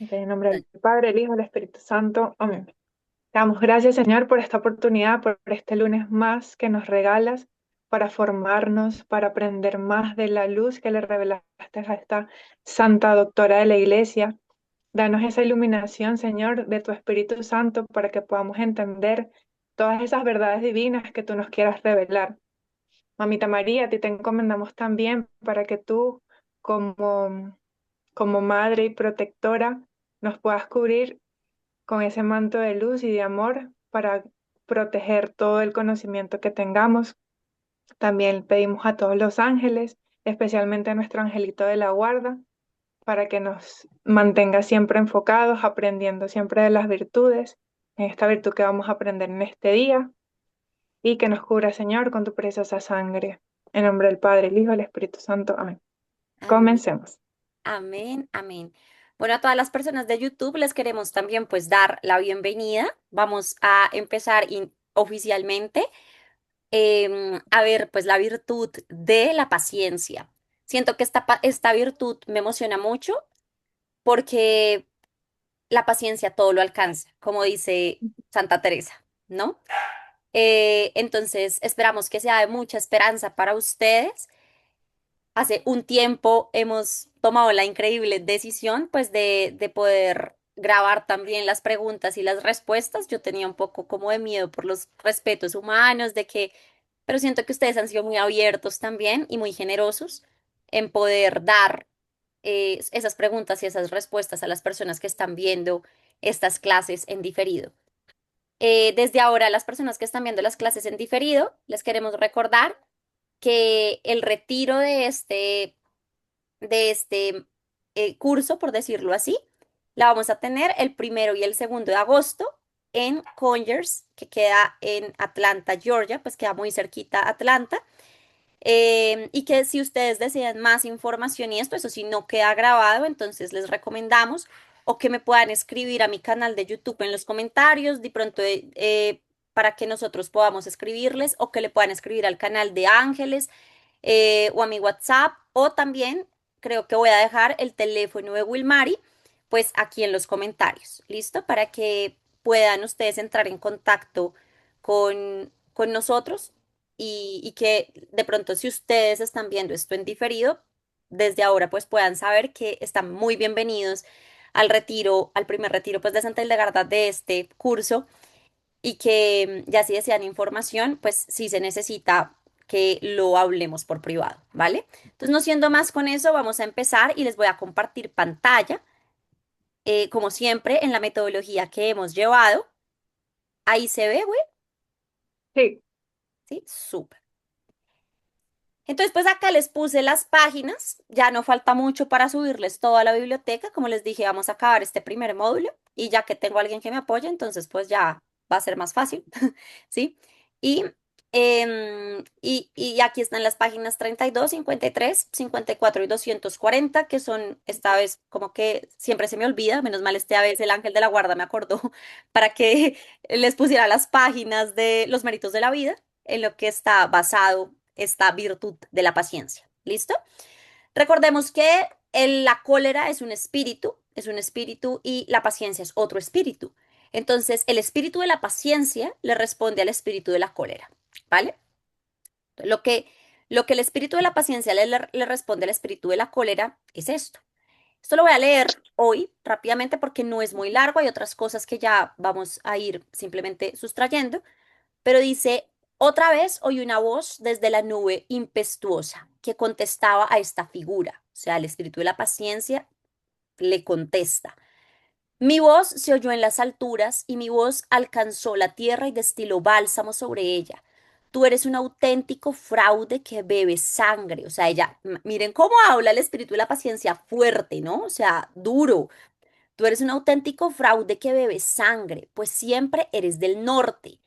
En nombre del Padre, el Hijo, y el Espíritu Santo. Amén. Te damos gracias, Señor, por esta oportunidad, por este lunes más que nos regalas para formarnos, para aprender más de la luz que le revelaste a esta santa doctora de la Iglesia. Danos esa iluminación, Señor, de tu Espíritu Santo para que podamos entender todas esas verdades divinas que tú nos quieras revelar. Mamita María, a ti te encomendamos también para que tú, como, como madre y protectora, nos puedas cubrir con ese manto de luz y de amor para proteger todo el conocimiento que tengamos. También pedimos a todos los ángeles, especialmente a nuestro angelito de la guarda, para que nos mantenga siempre enfocados, aprendiendo siempre de las virtudes, en esta virtud que vamos a aprender en este día, y que nos cubra, Señor, con tu preciosa sangre. En nombre del Padre, el Hijo y el Espíritu Santo. Amén. Amén, Comencemos. amén, amén. Bueno, a todas las personas de YouTube les queremos también pues dar la bienvenida. Vamos a empezar oficialmente a ver pues la virtud de la paciencia. Siento que esta virtud me emociona mucho porque la paciencia todo lo alcanza, como dice Santa Teresa, ¿no? Entonces esperamos que sea de mucha esperanza para ustedes. Hace un tiempo hemos tomado la increíble decisión, pues, de poder grabar también las preguntas y las respuestas. Yo tenía un poco como de miedo por los respetos humanos, pero siento que ustedes han sido muy abiertos también y muy generosos en poder dar esas preguntas y esas respuestas a las personas que están viendo estas clases en diferido. Desde ahora, las personas que están viendo las clases en diferido, les queremos recordar que el retiro de este curso, por decirlo así, la vamos a tener el 1 y el 2 de agosto en Conyers, que queda en Atlanta, Georgia, pues queda muy cerquita Atlanta. Y que si ustedes desean más información y esto, eso sí no queda grabado, entonces les recomendamos o que me puedan escribir a mi canal de YouTube en los comentarios, de pronto para que nosotros podamos escribirles o que le puedan escribir al canal de Ángeles o a mi WhatsApp o también creo que voy a dejar el teléfono de Wilmary pues aquí en los comentarios, ¿listo? Para que puedan ustedes entrar en contacto con nosotros y que de pronto si ustedes están viendo esto en diferido, desde ahora pues puedan saber que están muy bienvenidos al retiro, al primer retiro pues de Santa Hildegarda de este curso y que ya si desean información, pues sí se necesita que lo hablemos por privado, ¿vale? Entonces, no siendo más con eso, vamos a empezar y les voy a compartir pantalla, como siempre, en la metodología que hemos llevado. Ahí se ve, güey, Sí, ¿sí? Súper. Entonces, pues acá les puse las páginas, ya no falta mucho para subirles toda la biblioteca, como les dije, vamos a acabar este primer módulo y ya que tengo a alguien que me apoye, entonces pues ya va a ser más fácil, ¿sí? Y, y aquí están las páginas 32, 53, 54 y 240, que son esta vez como que siempre se me olvida, menos mal esta vez el ángel de la guarda me acordó para que les pusiera las páginas de los méritos de la vida en lo que está basado esta virtud de la paciencia. ¿Listo? Recordemos que la cólera es un espíritu y la paciencia es otro espíritu. Entonces, el espíritu de la paciencia le responde al espíritu de la cólera, ¿vale? Lo que, lo que el espíritu de la paciencia le responde al espíritu de la cólera es esto. Esto lo voy a leer hoy rápidamente porque no es muy largo, hay otras cosas que ya vamos a ir simplemente sustrayendo, pero dice, otra vez oí una voz desde la nube impetuosa que contestaba a esta figura, o sea, el espíritu de la paciencia le contesta. Mi voz se oyó en las alturas y mi voz alcanzó la tierra y destiló bálsamo sobre ella. Tú eres un auténtico fraude que bebe sangre. O sea, miren cómo habla el espíritu de la paciencia fuerte, ¿no? O sea, duro. Tú eres un auténtico fraude que bebe sangre, pues siempre eres del norte.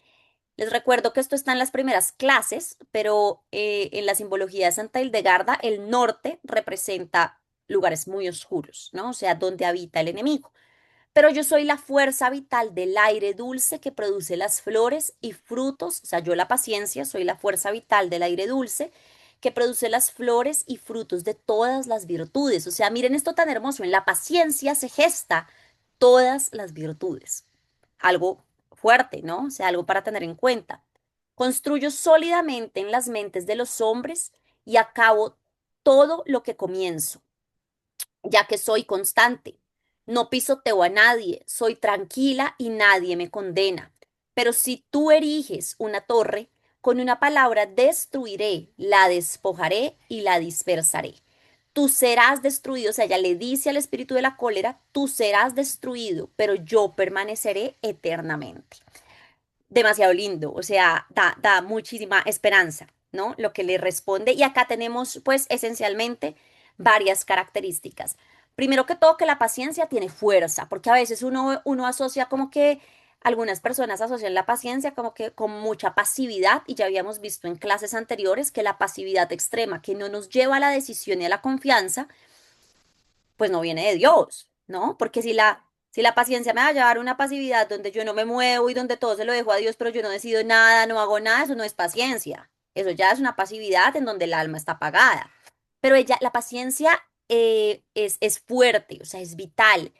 Les recuerdo que esto está en las primeras clases, pero en la simbología de Santa Hildegarda, el norte representa lugares muy oscuros, ¿no? O sea, donde habita el enemigo. Pero yo soy la fuerza vital del aire dulce que produce las flores y frutos, o sea, yo la paciencia, soy la fuerza vital del aire dulce que produce las flores y frutos de todas las virtudes. O sea, miren esto tan hermoso, en la paciencia se gesta todas las virtudes. Algo fuerte, ¿no? O sea, algo para tener en cuenta. Construyo sólidamente en las mentes de los hombres y acabo todo lo que comienzo, ya que soy constante. No pisoteo a nadie, soy tranquila y nadie me condena. Pero si tú eriges una torre, con una palabra destruiré, la despojaré y la dispersaré. Tú serás destruido, o sea, ella le dice al espíritu de la cólera, tú serás destruido, pero yo permaneceré eternamente. Demasiado lindo, o sea, da muchísima esperanza, ¿no? Lo que le responde. Y acá tenemos, pues, esencialmente varias características. Primero que todo, que la paciencia tiene fuerza, porque a veces uno asocia como que algunas personas asocian la paciencia como que con mucha pasividad, y ya habíamos visto en clases anteriores que la pasividad extrema, que no nos lleva a la decisión y a la confianza, pues no viene de Dios, ¿no? Porque si la paciencia me va a llevar a una pasividad donde yo no me muevo y donde todo se lo dejo a Dios, pero yo no decido nada, no hago nada, eso no es paciencia. Eso ya es una pasividad en donde el alma está apagada. Pero la paciencia es fuerte, o sea, es vital.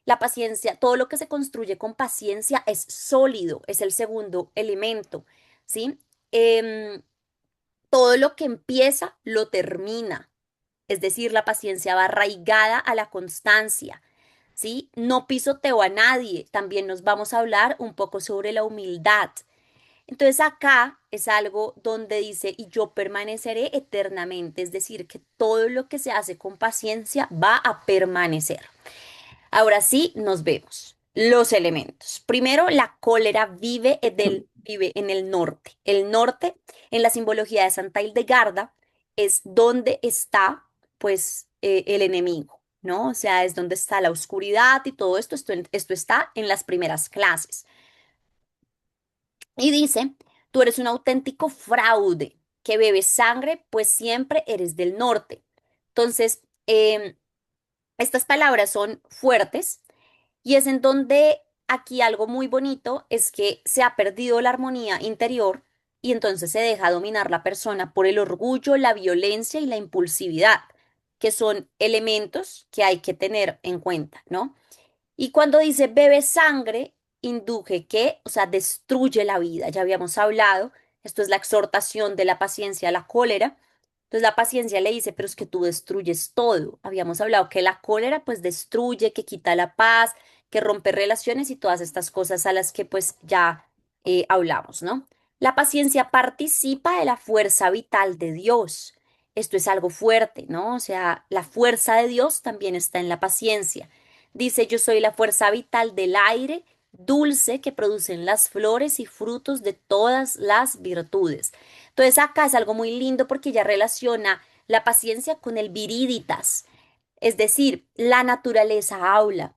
La paciencia, todo lo que se construye con paciencia es sólido, es el segundo elemento, ¿sí? Em, Todo lo que empieza lo termina. Es decir, la paciencia va arraigada a la constancia, ¿sí? No pisoteo a nadie. También nos vamos a hablar un poco sobre la humildad. Entonces acá es algo donde dice, y yo permaneceré eternamente, es decir, que todo lo que se hace con paciencia va a permanecer. Ahora sí, nos vemos. Los elementos. Primero, la cólera vive en el norte. El norte, en la simbología de Santa Hildegarda, es donde está, pues, el enemigo, ¿no? O sea, es donde está la oscuridad y todo esto. Esto está en las primeras clases. Y dice, tú eres un auténtico fraude que bebe sangre, pues siempre eres del norte. Entonces, estas palabras son fuertes y es en donde aquí algo muy bonito es que se ha perdido la armonía interior y entonces se deja dominar la persona por el orgullo, la violencia y la impulsividad, que son elementos que hay que tener en cuenta, ¿no? Y cuando dice bebe sangre, induje que, o sea, destruye la vida. Ya habíamos hablado, esto es la exhortación de la paciencia a la cólera. Entonces la paciencia le dice, pero es que tú destruyes todo. Habíamos hablado que la cólera pues destruye, que quita la paz, que rompe relaciones y todas estas cosas a las que pues ya hablamos, ¿no? La paciencia participa de la fuerza vital de Dios. Esto es algo fuerte, ¿no? O sea, la fuerza de Dios también está en la paciencia. Dice, yo soy la fuerza vital del aire dulce que producen las flores y frutos de todas las virtudes. Entonces acá es algo muy lindo porque ya relaciona la paciencia con el viriditas, es decir, la naturaleza habla.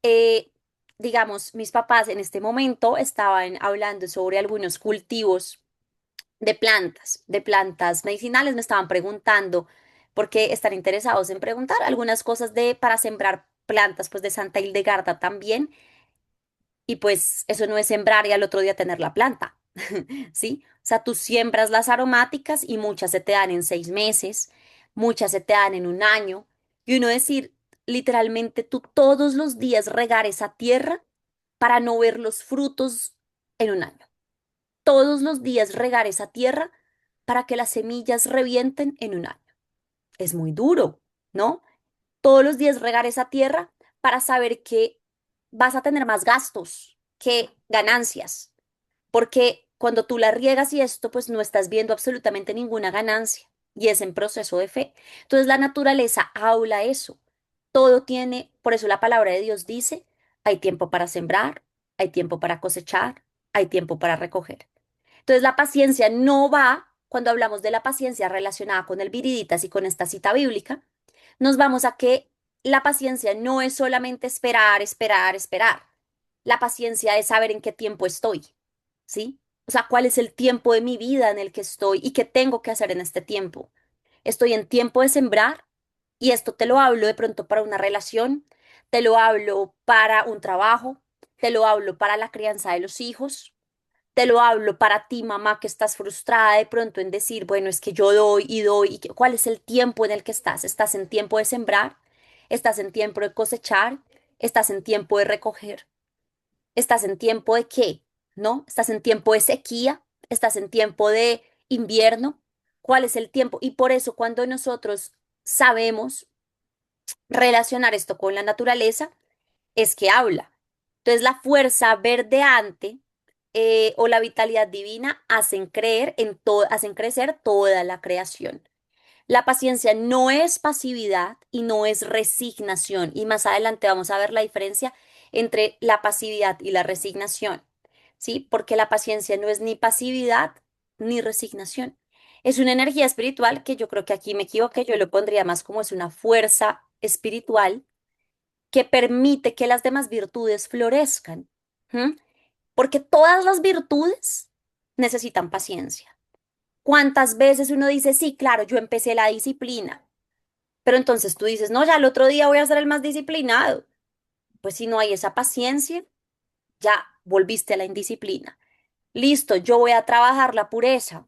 Eh, digamos, mis papás en este momento estaban hablando sobre algunos cultivos de plantas medicinales, me estaban preguntando porque están interesados en preguntar algunas cosas para sembrar plantas, pues de Santa Hildegarda también, y pues eso no es sembrar y al otro día tener la planta, ¿sí? O sea, tú siembras las aromáticas y muchas se te dan en 6 meses, muchas se te dan en un año, y uno decir, literalmente, tú todos los días regar esa tierra para no ver los frutos en un año. Todos los días regar esa tierra para que las semillas revienten en un año. Es muy duro, ¿no? Todos los días regar esa tierra para saber que vas a tener más gastos que ganancias, porque cuando tú la riegas y esto, pues no estás viendo absolutamente ninguna ganancia y es en proceso de fe. Entonces la naturaleza habla eso. Todo tiene, por eso la palabra de Dios dice, hay tiempo para sembrar, hay tiempo para cosechar, hay tiempo para recoger. Entonces la paciencia no va, cuando hablamos de la paciencia relacionada con el viriditas y con esta cita bíblica, nos vamos a que la paciencia no es solamente esperar, esperar, esperar. La paciencia es saber en qué tiempo estoy, ¿sí? O sea, cuál es el tiempo de mi vida en el que estoy y qué tengo que hacer en este tiempo. Estoy en tiempo de sembrar y esto te lo hablo de pronto para una relación, te lo hablo para un trabajo, te lo hablo para la crianza de los hijos, Te lo hablo para ti, mamá, que estás frustrada de pronto en decir, bueno, es que yo doy y doy. ¿Cuál es el tiempo en el que estás? ¿Estás en tiempo de sembrar? ¿Estás en tiempo de cosechar? ¿Estás en tiempo de recoger? ¿Estás en tiempo de qué? ¿No? ¿Estás en tiempo de sequía? ¿Estás en tiempo de invierno? ¿Cuál es el tiempo? Y por eso cuando nosotros sabemos relacionar esto con la naturaleza, es que habla. Entonces la fuerza verdeante o la vitalidad divina hacen creer en todo, hacen crecer toda la creación. La paciencia no es pasividad y no es resignación. Y más adelante vamos a ver la diferencia entre la pasividad y la resignación, ¿sí? Porque la paciencia no es ni pasividad ni resignación. Es una energía espiritual que yo creo que aquí me equivoqué, yo lo pondría más como es una fuerza espiritual que permite que las demás virtudes florezcan. ¿M? Porque todas las virtudes necesitan paciencia. ¿Cuántas veces uno dice, sí, claro, yo empecé la disciplina, pero entonces tú dices, no, ya el otro día voy a ser el más disciplinado? Pues si no hay esa paciencia, ya volviste a la indisciplina. Listo, yo voy a trabajar la pureza.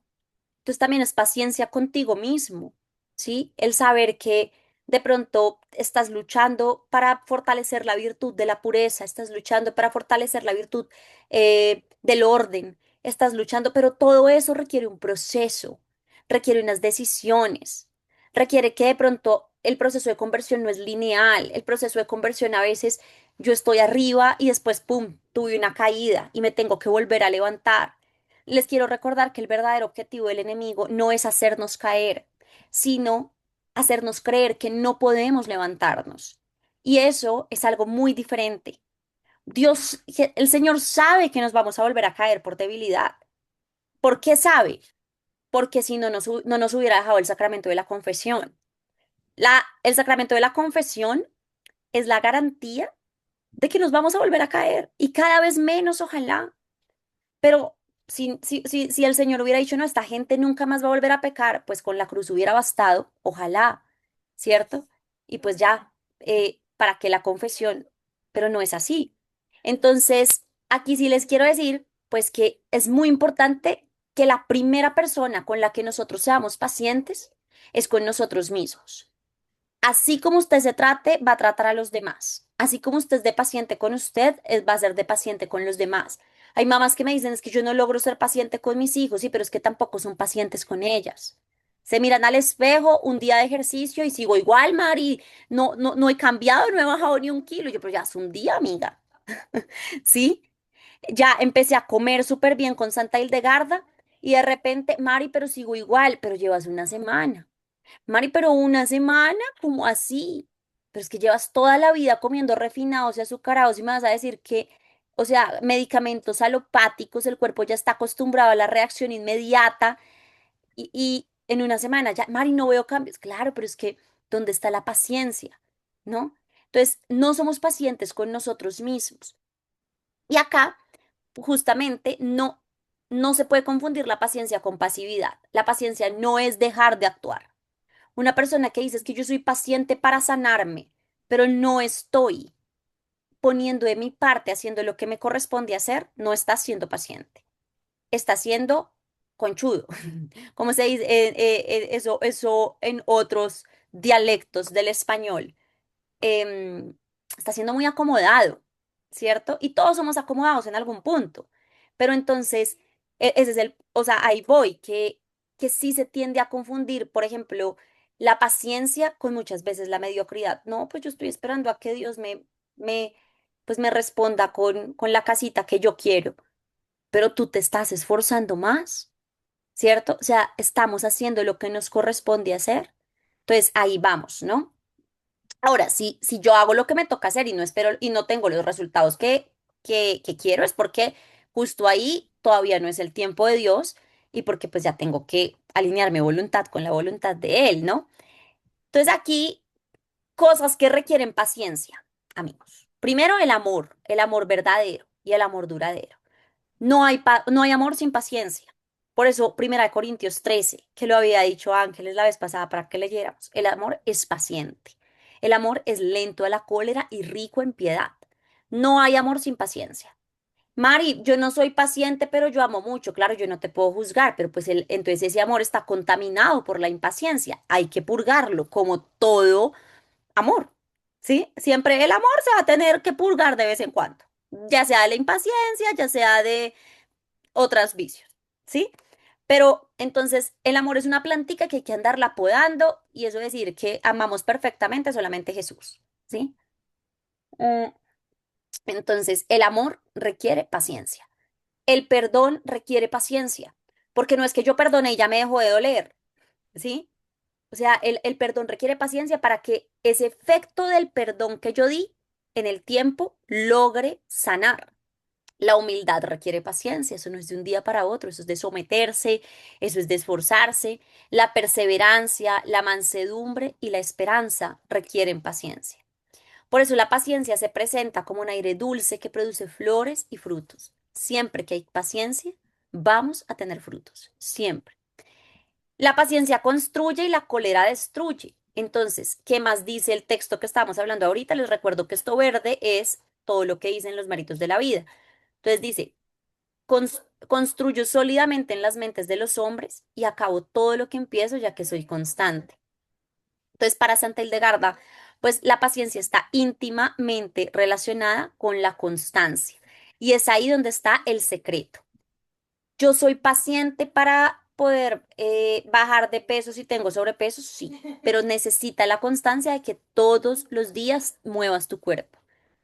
Entonces también es paciencia contigo mismo, ¿sí? El saber que de pronto estás luchando para fortalecer la virtud de la pureza, estás luchando para fortalecer la virtud del orden, estás luchando, pero todo eso requiere un proceso, requiere unas decisiones, requiere que de pronto el proceso de conversión no es lineal, el proceso de conversión a veces yo estoy arriba y después, ¡pum!, tuve una caída y me tengo que volver a levantar. Les quiero recordar que el verdadero objetivo del enemigo no es hacernos caer, sino hacernos creer que no podemos levantarnos. Y eso es algo muy diferente. Dios, el Señor sabe que nos vamos a volver a caer por debilidad. ¿Por qué sabe? Porque si no no nos hubiera dejado el sacramento de la confesión. El sacramento de la confesión es la garantía de que nos vamos a volver a caer y cada vez menos, ojalá. Pero si el Señor hubiera dicho, no, esta gente nunca más va a volver a pecar, pues con la cruz hubiera bastado, ojalá, ¿cierto? Y pues ya, ¿para qué la confesión? Pero no es así. Entonces, aquí sí les quiero decir, pues que es muy importante que la primera persona con la que nosotros seamos pacientes es con nosotros mismos. Así como usted se trate, va a tratar a los demás. Así como usted es de paciente con usted, va a ser de paciente con los demás. Hay mamás que me dicen, es que yo no logro ser paciente con mis hijos, sí, pero es que tampoco son pacientes con ellas. Se miran al espejo un día de ejercicio y sigo igual, Mari, no he cambiado, no he bajado ni un kilo. Yo, pero ya es un día, amiga, ¿sí? Ya empecé a comer súper bien con Santa Hildegarda y de repente, Mari, pero sigo igual, pero llevas una semana. Mari, pero una semana, ¿cómo así? Pero es que llevas toda la vida comiendo refinados y azucarados y me vas a decir que, o sea, medicamentos alopáticos, el cuerpo ya está acostumbrado a la reacción inmediata y en una semana ya, Mari, no veo cambios. Claro, pero es que, ¿dónde está la paciencia? ¿No? Entonces, no somos pacientes con nosotros mismos. Y acá, justamente, no se puede confundir la paciencia con pasividad. La paciencia no es dejar de actuar. Una persona que dice es que yo soy paciente para sanarme, pero no estoy poniendo de mi parte, haciendo lo que me corresponde hacer, no está siendo paciente. Está siendo conchudo, como se dice eso en otros dialectos del español. em, Está siendo muy acomodado, ¿cierto? Y todos somos acomodados en algún punto. Pero entonces, ese es o sea, ahí voy, que sí se tiende a confundir, por ejemplo, la paciencia con muchas veces la mediocridad. No, pues yo estoy esperando a que Dios me, pues me responda con la casita que yo quiero, pero tú te estás esforzando más, ¿cierto? O sea, estamos haciendo lo que nos corresponde hacer. Entonces, ahí vamos, ¿no? Ahora, si yo hago lo que me toca hacer y no espero y no tengo los resultados que quiero, es porque justo ahí todavía no es el tiempo de Dios y porque pues ya tengo que alinear mi voluntad con la voluntad de Él, ¿no? Entonces aquí, cosas que requieren paciencia, amigos. Primero, el amor verdadero y el amor duradero. No hay amor sin paciencia. Por eso, 1 Corintios 13, que lo había dicho Ángeles la vez pasada para que leyéramos, el amor es paciente. El amor es lento a la cólera y rico en piedad. No hay amor sin paciencia. Mari, yo no soy paciente, pero yo amo mucho. Claro, yo no te puedo juzgar, pero pues entonces ese amor está contaminado por la impaciencia. Hay que purgarlo, como todo amor, ¿sí? Siempre el amor se va a tener que purgar de vez en cuando, ya sea de la impaciencia, ya sea de otros vicios, ¿sí? Pero entonces el amor es una plantica que hay que andarla podando y eso es decir que amamos perfectamente solamente Jesús, ¿sí? Mm, Entonces el amor requiere paciencia. El perdón requiere paciencia, porque no es que yo perdone y ya me dejo de doler, ¿sí? O sea, el perdón requiere paciencia para que ese efecto del perdón que yo di en el tiempo logre sanar. La humildad requiere paciencia, eso no es de un día para otro, eso es de someterse, eso es de esforzarse. La perseverancia, la mansedumbre y la esperanza requieren paciencia. Por eso la paciencia se presenta como un aire dulce que produce flores y frutos. Siempre que hay paciencia, vamos a tener frutos, siempre. La paciencia construye y la cólera destruye. Entonces, ¿qué más dice el texto que estamos hablando ahorita? Les recuerdo que esto verde es todo lo que dicen los méritos de la vida. Entonces dice, construyo sólidamente en las mentes de los hombres y acabo todo lo que empiezo ya que soy constante. Entonces, para Santa Hildegarda, pues la paciencia está íntimamente relacionada con la constancia y es ahí donde está el secreto. Yo soy paciente para poder bajar de peso si tengo sobrepeso, sí, pero necesita la constancia de que todos los días muevas tu cuerpo,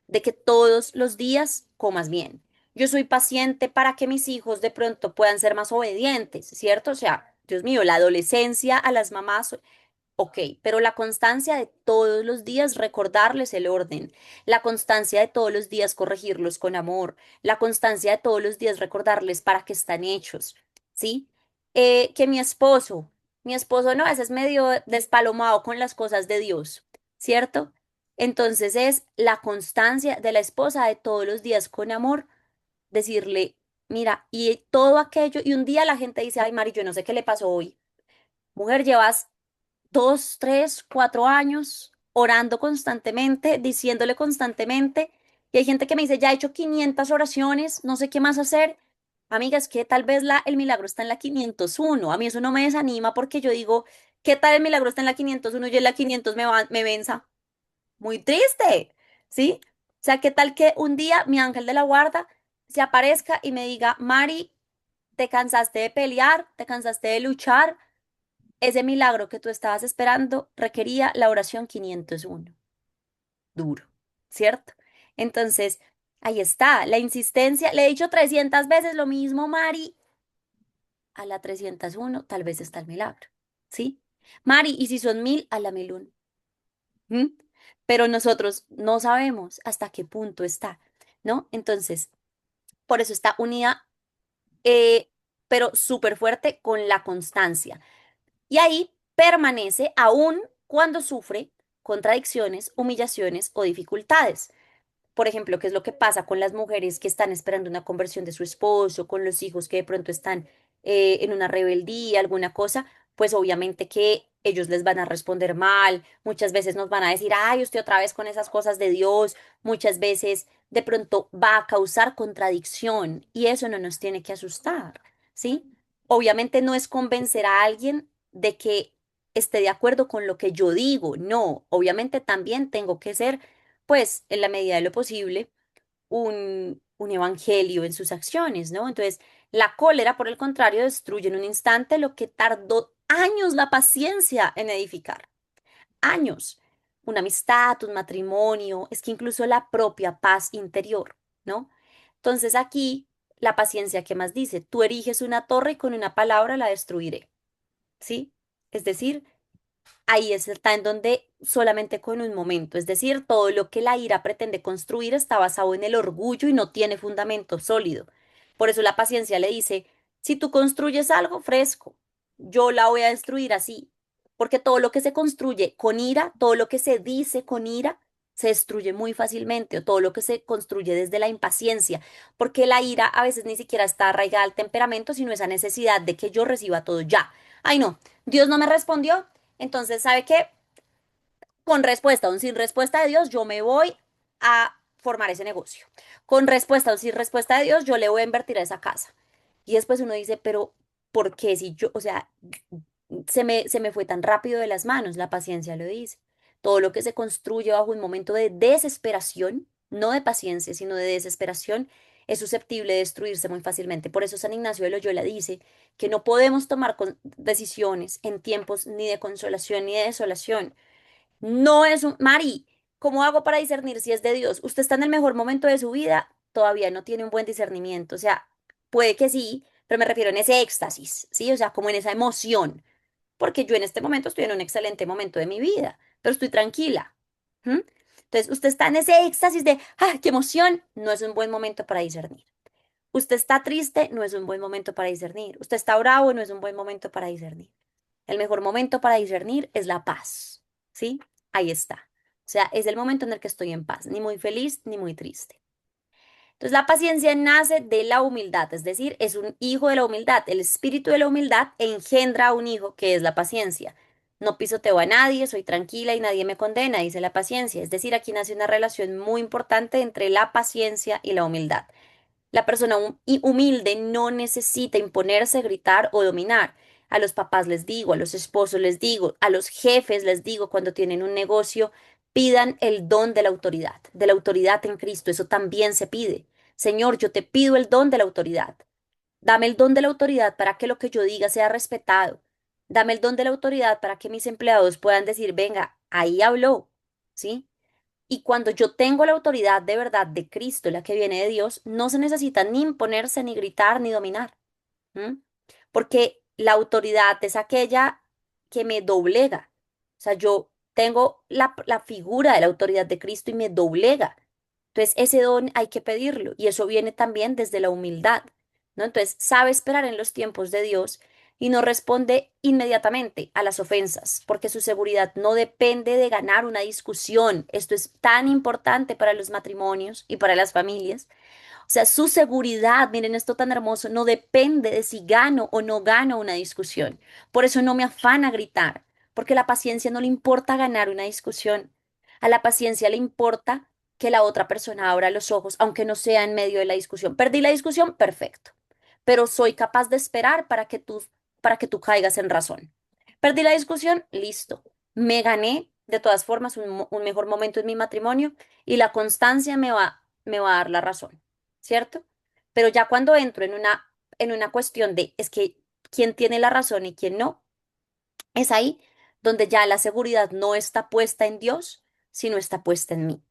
de que todos los días comas bien. Yo soy paciente para que mis hijos de pronto puedan ser más obedientes, ¿cierto? O sea, Dios mío, la adolescencia a las mamás. Ok, pero la constancia de todos los días recordarles el orden, la constancia de todos los días corregirlos con amor, la constancia de todos los días recordarles para qué están hechos, ¿sí? Que mi esposo no, ese es medio despalomado con las cosas de Dios, ¿cierto? Entonces es la constancia de la esposa de todos los días con amor, decirle, mira, y todo aquello, y un día la gente dice, ay, Mari, yo no sé qué le pasó hoy. Mujer, llevas 2, 3, 4 años orando constantemente, diciéndole constantemente. Y hay gente que me dice, ya he hecho 500 oraciones, no sé qué más hacer. Amiga, es que tal vez el milagro está en la 501. A mí eso no me desanima porque yo digo, ¿qué tal el milagro está en la 501 y en la 500 me venza? Muy triste, ¿sí? O sea, ¿qué tal que un día mi ángel de la guarda se aparezca y me diga, Mari, te cansaste de pelear, te cansaste de luchar, ese milagro que tú estabas esperando requería la oración 501. Duro, ¿cierto? Entonces, ahí está, la insistencia. Le he dicho 300 veces lo mismo, Mari. A la 301 tal vez está el milagro, ¿sí? Mari, y si son 1000, a la 1001. ¿Mm? Pero nosotros no sabemos hasta qué punto está, ¿no? Entonces, por eso está unida, eh, pero súper fuerte con la constancia. Y ahí permanece aún cuando sufre contradicciones, humillaciones o dificultades. Por ejemplo, ¿qué es lo que pasa con las mujeres que están esperando una conversión de su esposo, con los hijos que de pronto están en una rebeldía, alguna cosa? Pues obviamente que ellos les van a responder mal, muchas veces nos van a decir, ay, usted otra vez con esas cosas de Dios, muchas veces de pronto va a causar contradicción y eso no nos tiene que asustar, ¿sí? Obviamente no es convencer a alguien de que esté de acuerdo con lo que yo digo, no, obviamente también tengo que ser pues en la medida de lo posible, un evangelio en sus acciones, ¿no? Entonces, la cólera, por el contrario, destruye en un instante lo que tardó años la paciencia en edificar. Años. Una amistad, un matrimonio, es que incluso la propia paz interior, ¿no? Entonces aquí, la paciencia, ¿qué más dice? Tú eriges una torre y con una palabra la destruiré, ¿sí? Es decir, ahí está en donde solamente con un momento, es decir, todo lo que la ira pretende construir está basado en el orgullo y no tiene fundamento sólido. Por eso la paciencia le dice, si tú construyes algo fresco, yo la voy a destruir así, porque todo lo que se construye con ira, todo lo que se dice con ira, se destruye muy fácilmente, o todo lo que se construye desde la impaciencia, porque la ira a veces ni siquiera está arraigada al temperamento, sino esa necesidad de que yo reciba todo ya. Ay, no, Dios no me respondió, entonces, ¿sabe qué? Con respuesta o sin respuesta de Dios, yo me voy a formar ese negocio. Con respuesta o sin respuesta de Dios, yo le voy a invertir a esa casa. Y después uno dice, pero ¿por qué si yo, o sea, se me fue tan rápido de las manos? La paciencia lo dice. Todo lo que se construye bajo un momento de desesperación, no de paciencia, sino de desesperación, es susceptible de destruirse muy fácilmente. Por eso San Ignacio de Loyola dice que no podemos tomar decisiones en tiempos ni de consolación ni de desolación. No es un... Mari, ¿cómo hago para discernir si es de Dios? Usted está en el mejor momento de su vida, todavía no tiene un buen discernimiento. O sea, puede que sí, pero me refiero en ese éxtasis, ¿sí? O sea, como en esa emoción. Porque yo en este momento estoy en un excelente momento de mi vida, pero estoy tranquila. ¿Mm? Entonces, usted está en ese éxtasis de, ¡ah, qué emoción! No es un buen momento para discernir. Usted está triste, no es un buen momento para discernir. Usted está bravo, no es un buen momento para discernir. El mejor momento para discernir es la paz, ¿sí? Ahí está. O sea, es el momento en el que estoy en paz, ni muy feliz ni muy triste. Entonces, la paciencia nace de la humildad, es decir, es un hijo de la humildad. El espíritu de la humildad engendra a un hijo que es la paciencia. No pisoteo a nadie, soy tranquila y nadie me condena, dice la paciencia. Es decir, aquí nace una relación muy importante entre la paciencia y la humildad. La persona humilde no necesita imponerse, gritar o dominar. A los papás les digo, a los esposos les digo, a los jefes les digo cuando tienen un negocio, pidan el don de la autoridad en Cristo. Eso también se pide. Señor, yo te pido el don de la autoridad. Dame el don de la autoridad para que lo que yo diga sea respetado. Dame el don de la autoridad para que mis empleados puedan decir, venga, ahí habló, ¿sí? Y cuando yo tengo la autoridad de verdad de Cristo, la que viene de Dios, no se necesita ni imponerse, ni gritar, ni dominar. ¿M? Porque la autoridad es aquella que me doblega. O sea, yo tengo la figura de la autoridad de Cristo y me doblega. Entonces, ese don hay que pedirlo y eso viene también desde la humildad, ¿no? Entonces, sabe esperar en los tiempos de Dios y no responde inmediatamente a las ofensas, porque su seguridad no depende de ganar una discusión. Esto es tan importante para los matrimonios y para las familias. O sea, su seguridad, miren esto tan hermoso, no depende de si gano o no gano una discusión. Por eso no me afana gritar, porque a la paciencia no le importa ganar una discusión. A la paciencia le importa que la otra persona abra los ojos, aunque no sea en medio de la discusión. Perdí la discusión, perfecto, pero soy capaz de esperar para que tú caigas en razón. Perdí la discusión, listo. Me gané de todas formas un mejor momento en mi matrimonio y la constancia me va a dar la razón. ¿Cierto? Pero ya cuando entro en una cuestión de es que quién tiene la razón y quién no, es ahí donde ya la seguridad no está puesta en Dios, sino está puesta en mí.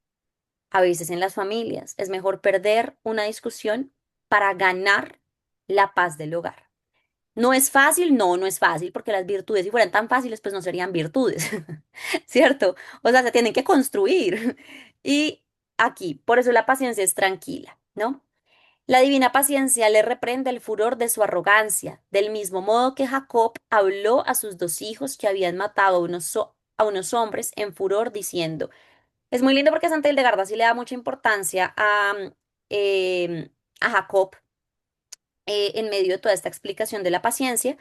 A veces en las familias es mejor perder una discusión para ganar la paz del hogar. ¿No es fácil? No, no es fácil, porque las virtudes, si fueran tan fáciles, pues no serían virtudes, ¿cierto? O sea, se tienen que construir. Y aquí, por eso la paciencia es tranquila, ¿no? La divina paciencia le reprende el furor de su arrogancia, del mismo modo que Jacob habló a sus dos hijos que habían matado a unos hombres en furor, diciendo, es muy lindo porque Santa Hildegarda sí le da mucha importancia em, a Jacob en medio de toda esta explicación de la paciencia.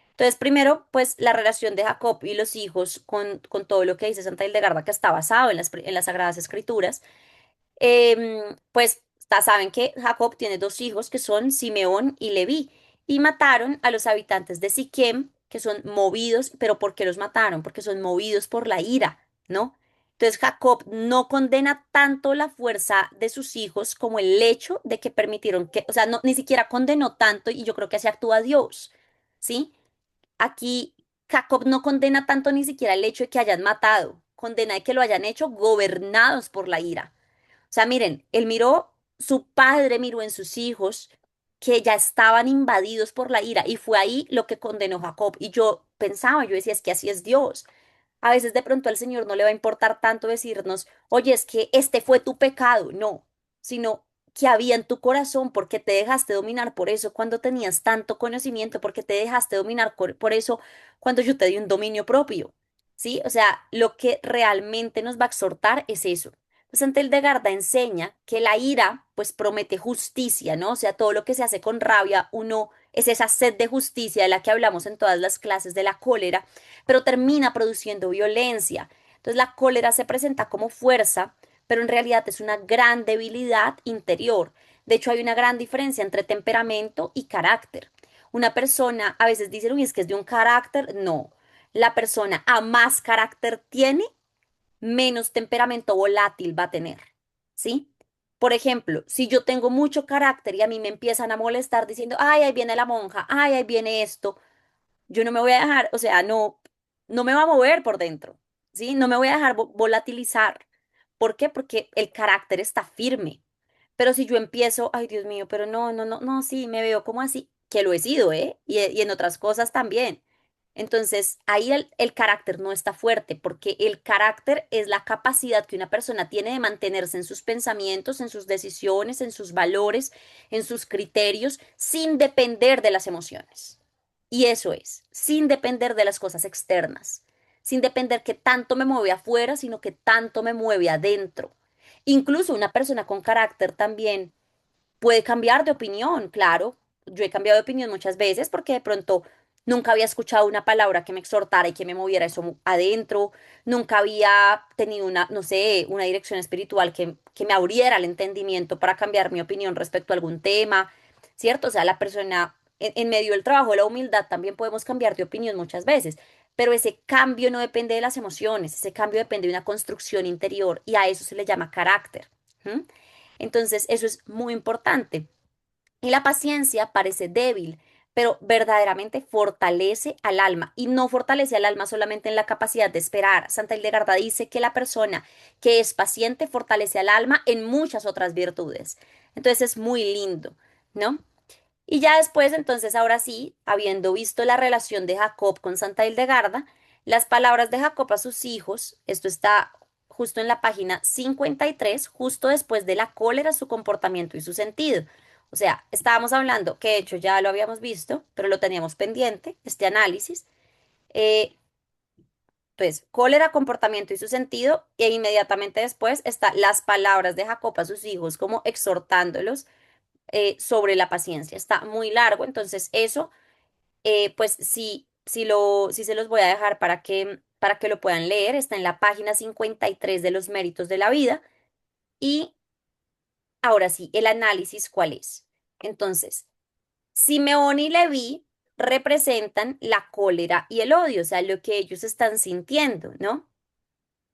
Entonces, primero, pues la relación de Jacob y los hijos con todo lo que dice Santa Hildegarda, que está basado en las Sagradas Escrituras. Pues saben que Jacob tiene dos hijos que son Simeón y Leví y mataron a los habitantes de Siquem que son movidos, pero ¿por qué los mataron? Porque son movidos por la ira, ¿no? Entonces Jacob no condena tanto la fuerza de sus hijos como el hecho de que permitieron que, o sea, no, ni siquiera condenó tanto y yo creo que así actúa Dios, ¿sí? Aquí Jacob no condena tanto ni siquiera el hecho de que hayan matado, condena de que lo hayan hecho gobernados por la ira. O sea, miren, él miró, su padre miró en sus hijos que ya estaban invadidos por la ira y fue ahí lo que condenó Jacob. Y yo pensaba, yo decía, es que así es Dios. A veces de pronto al Señor no le va a importar tanto decirnos, oye, es que este fue tu pecado, no, sino que había en tu corazón porque te dejaste dominar por eso cuando tenías tanto conocimiento, porque te dejaste dominar por eso cuando yo te di un dominio propio, ¿sí? O sea, lo que realmente nos va a exhortar es eso. Pues Santa Hildegarda enseña que la ira, pues promete justicia, ¿no? O sea, todo lo que se hace con rabia, uno es esa sed de justicia de la que hablamos en todas las clases de la cólera, pero termina produciendo violencia. Entonces la cólera se presenta como fuerza pero en realidad es una gran debilidad interior. De hecho, hay una gran diferencia entre temperamento y carácter. Una persona a veces dice, uy, es que es de un carácter. No, la persona a más carácter tiene, menos temperamento volátil va a tener, ¿sí? Por ejemplo, si yo tengo mucho carácter y a mí me empiezan a molestar diciendo, ay, ahí viene la monja, ay, ahí viene esto, yo no me voy a dejar, o sea, no, no me va a mover por dentro, ¿sí? No me voy a dejar volatilizar. ¿Por qué? Porque el carácter está firme. Pero si yo empiezo, ay, Dios mío, pero no, no, no, no, sí, me veo como así, que lo he sido, ¿eh? Y en otras cosas también. Entonces, ahí el carácter no está fuerte, porque el carácter es la capacidad que una persona tiene de mantenerse en sus pensamientos, en sus decisiones, en sus valores, en sus criterios, sin depender de las emociones. Y eso es, sin depender de las cosas externas, sin depender que tanto me mueve afuera, sino que tanto me mueve adentro. Incluso una persona con carácter también puede cambiar de opinión, claro. Yo he cambiado de opinión muchas veces porque de pronto nunca había escuchado una palabra que me exhortara y que me moviera eso adentro, nunca había tenido una, no sé, una dirección espiritual que me abriera el entendimiento para cambiar mi opinión respecto a algún tema, ¿cierto? O sea, la persona en medio del trabajo de la humildad también podemos cambiar de opinión muchas veces, pero ese cambio no depende de las emociones, ese cambio depende de una construcción interior y a eso se le llama carácter. ¿M? Entonces, eso es muy importante. Y la paciencia parece débil, pero verdaderamente fortalece al alma. Y no fortalece al alma solamente en la capacidad de esperar. Santa Hildegarda dice que la persona que es paciente fortalece al alma en muchas otras virtudes. Entonces es muy lindo, ¿no? Y ya después, entonces, ahora sí, habiendo visto la relación de Jacob con Santa Hildegarda, las palabras de Jacob a sus hijos, esto está justo en la página 53, justo después de la cólera, su comportamiento y su sentido. O sea, estábamos hablando, que de hecho ya lo habíamos visto, pero lo teníamos pendiente, este análisis. Eh, pues, cólera, comportamiento y su sentido, e inmediatamente después está las palabras de Jacob a sus hijos, como exhortándolos sobre la paciencia. Está muy largo, entonces eso, pues sí, sí se los voy a dejar para que lo puedan leer. Está en la página 53 de los méritos de la vida. Y ahora sí, el análisis, ¿cuál es? Entonces, Simeón y Leví representan la cólera y el odio, o sea, lo que ellos están sintiendo, ¿no?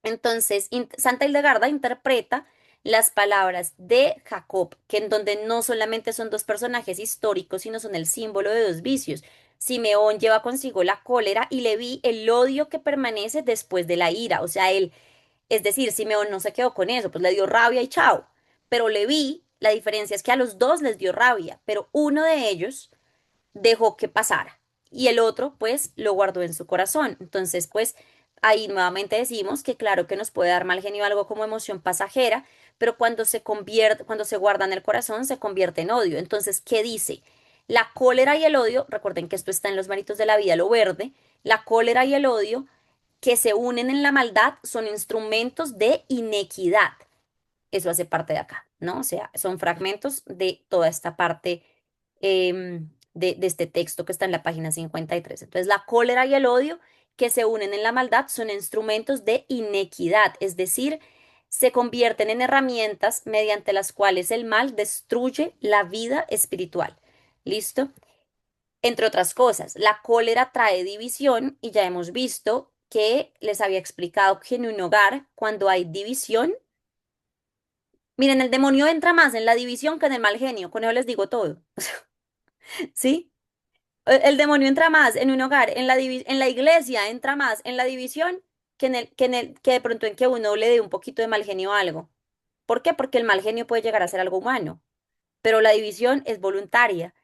Entonces, Santa Hildegarda interpreta las palabras de Jacob, que en donde no solamente son dos personajes históricos, sino son el símbolo de dos vicios. Simeón lleva consigo la cólera y Leví el odio que permanece después de la ira. O sea, él, es decir, Simeón no se quedó con eso, pues le dio rabia y chao. Pero Leví, la diferencia es que a los dos les dio rabia, pero uno de ellos dejó que pasara y el otro pues lo guardó en su corazón. Entonces pues ahí nuevamente decimos que claro que nos puede dar mal genio algo como emoción pasajera, pero cuando se convierte, cuando se guarda en el corazón se convierte en odio. Entonces, ¿qué dice? La cólera y el odio, recuerden que esto está en los méritos de la vida, lo verde, la cólera y el odio que se unen en la maldad son instrumentos de inequidad. Eso hace parte de acá, ¿no? O sea, son fragmentos de toda esta parte de este texto que está en la página 53. Entonces, la cólera y el odio que se unen en la maldad son instrumentos de inequidad, es decir, se convierten en herramientas mediante las cuales el mal destruye la vida espiritual. ¿Listo? Entre otras cosas, la cólera trae división y ya hemos visto que les había explicado que en un hogar, cuando hay división, miren, el demonio entra más en la división que en el mal genio, con eso les digo todo, ¿sí? El demonio entra más en un hogar, en la iglesia entra más en la división que de pronto en que uno le dé un poquito de mal genio a algo. ¿Por qué? Porque el mal genio puede llegar a ser algo humano, pero la división es voluntaria.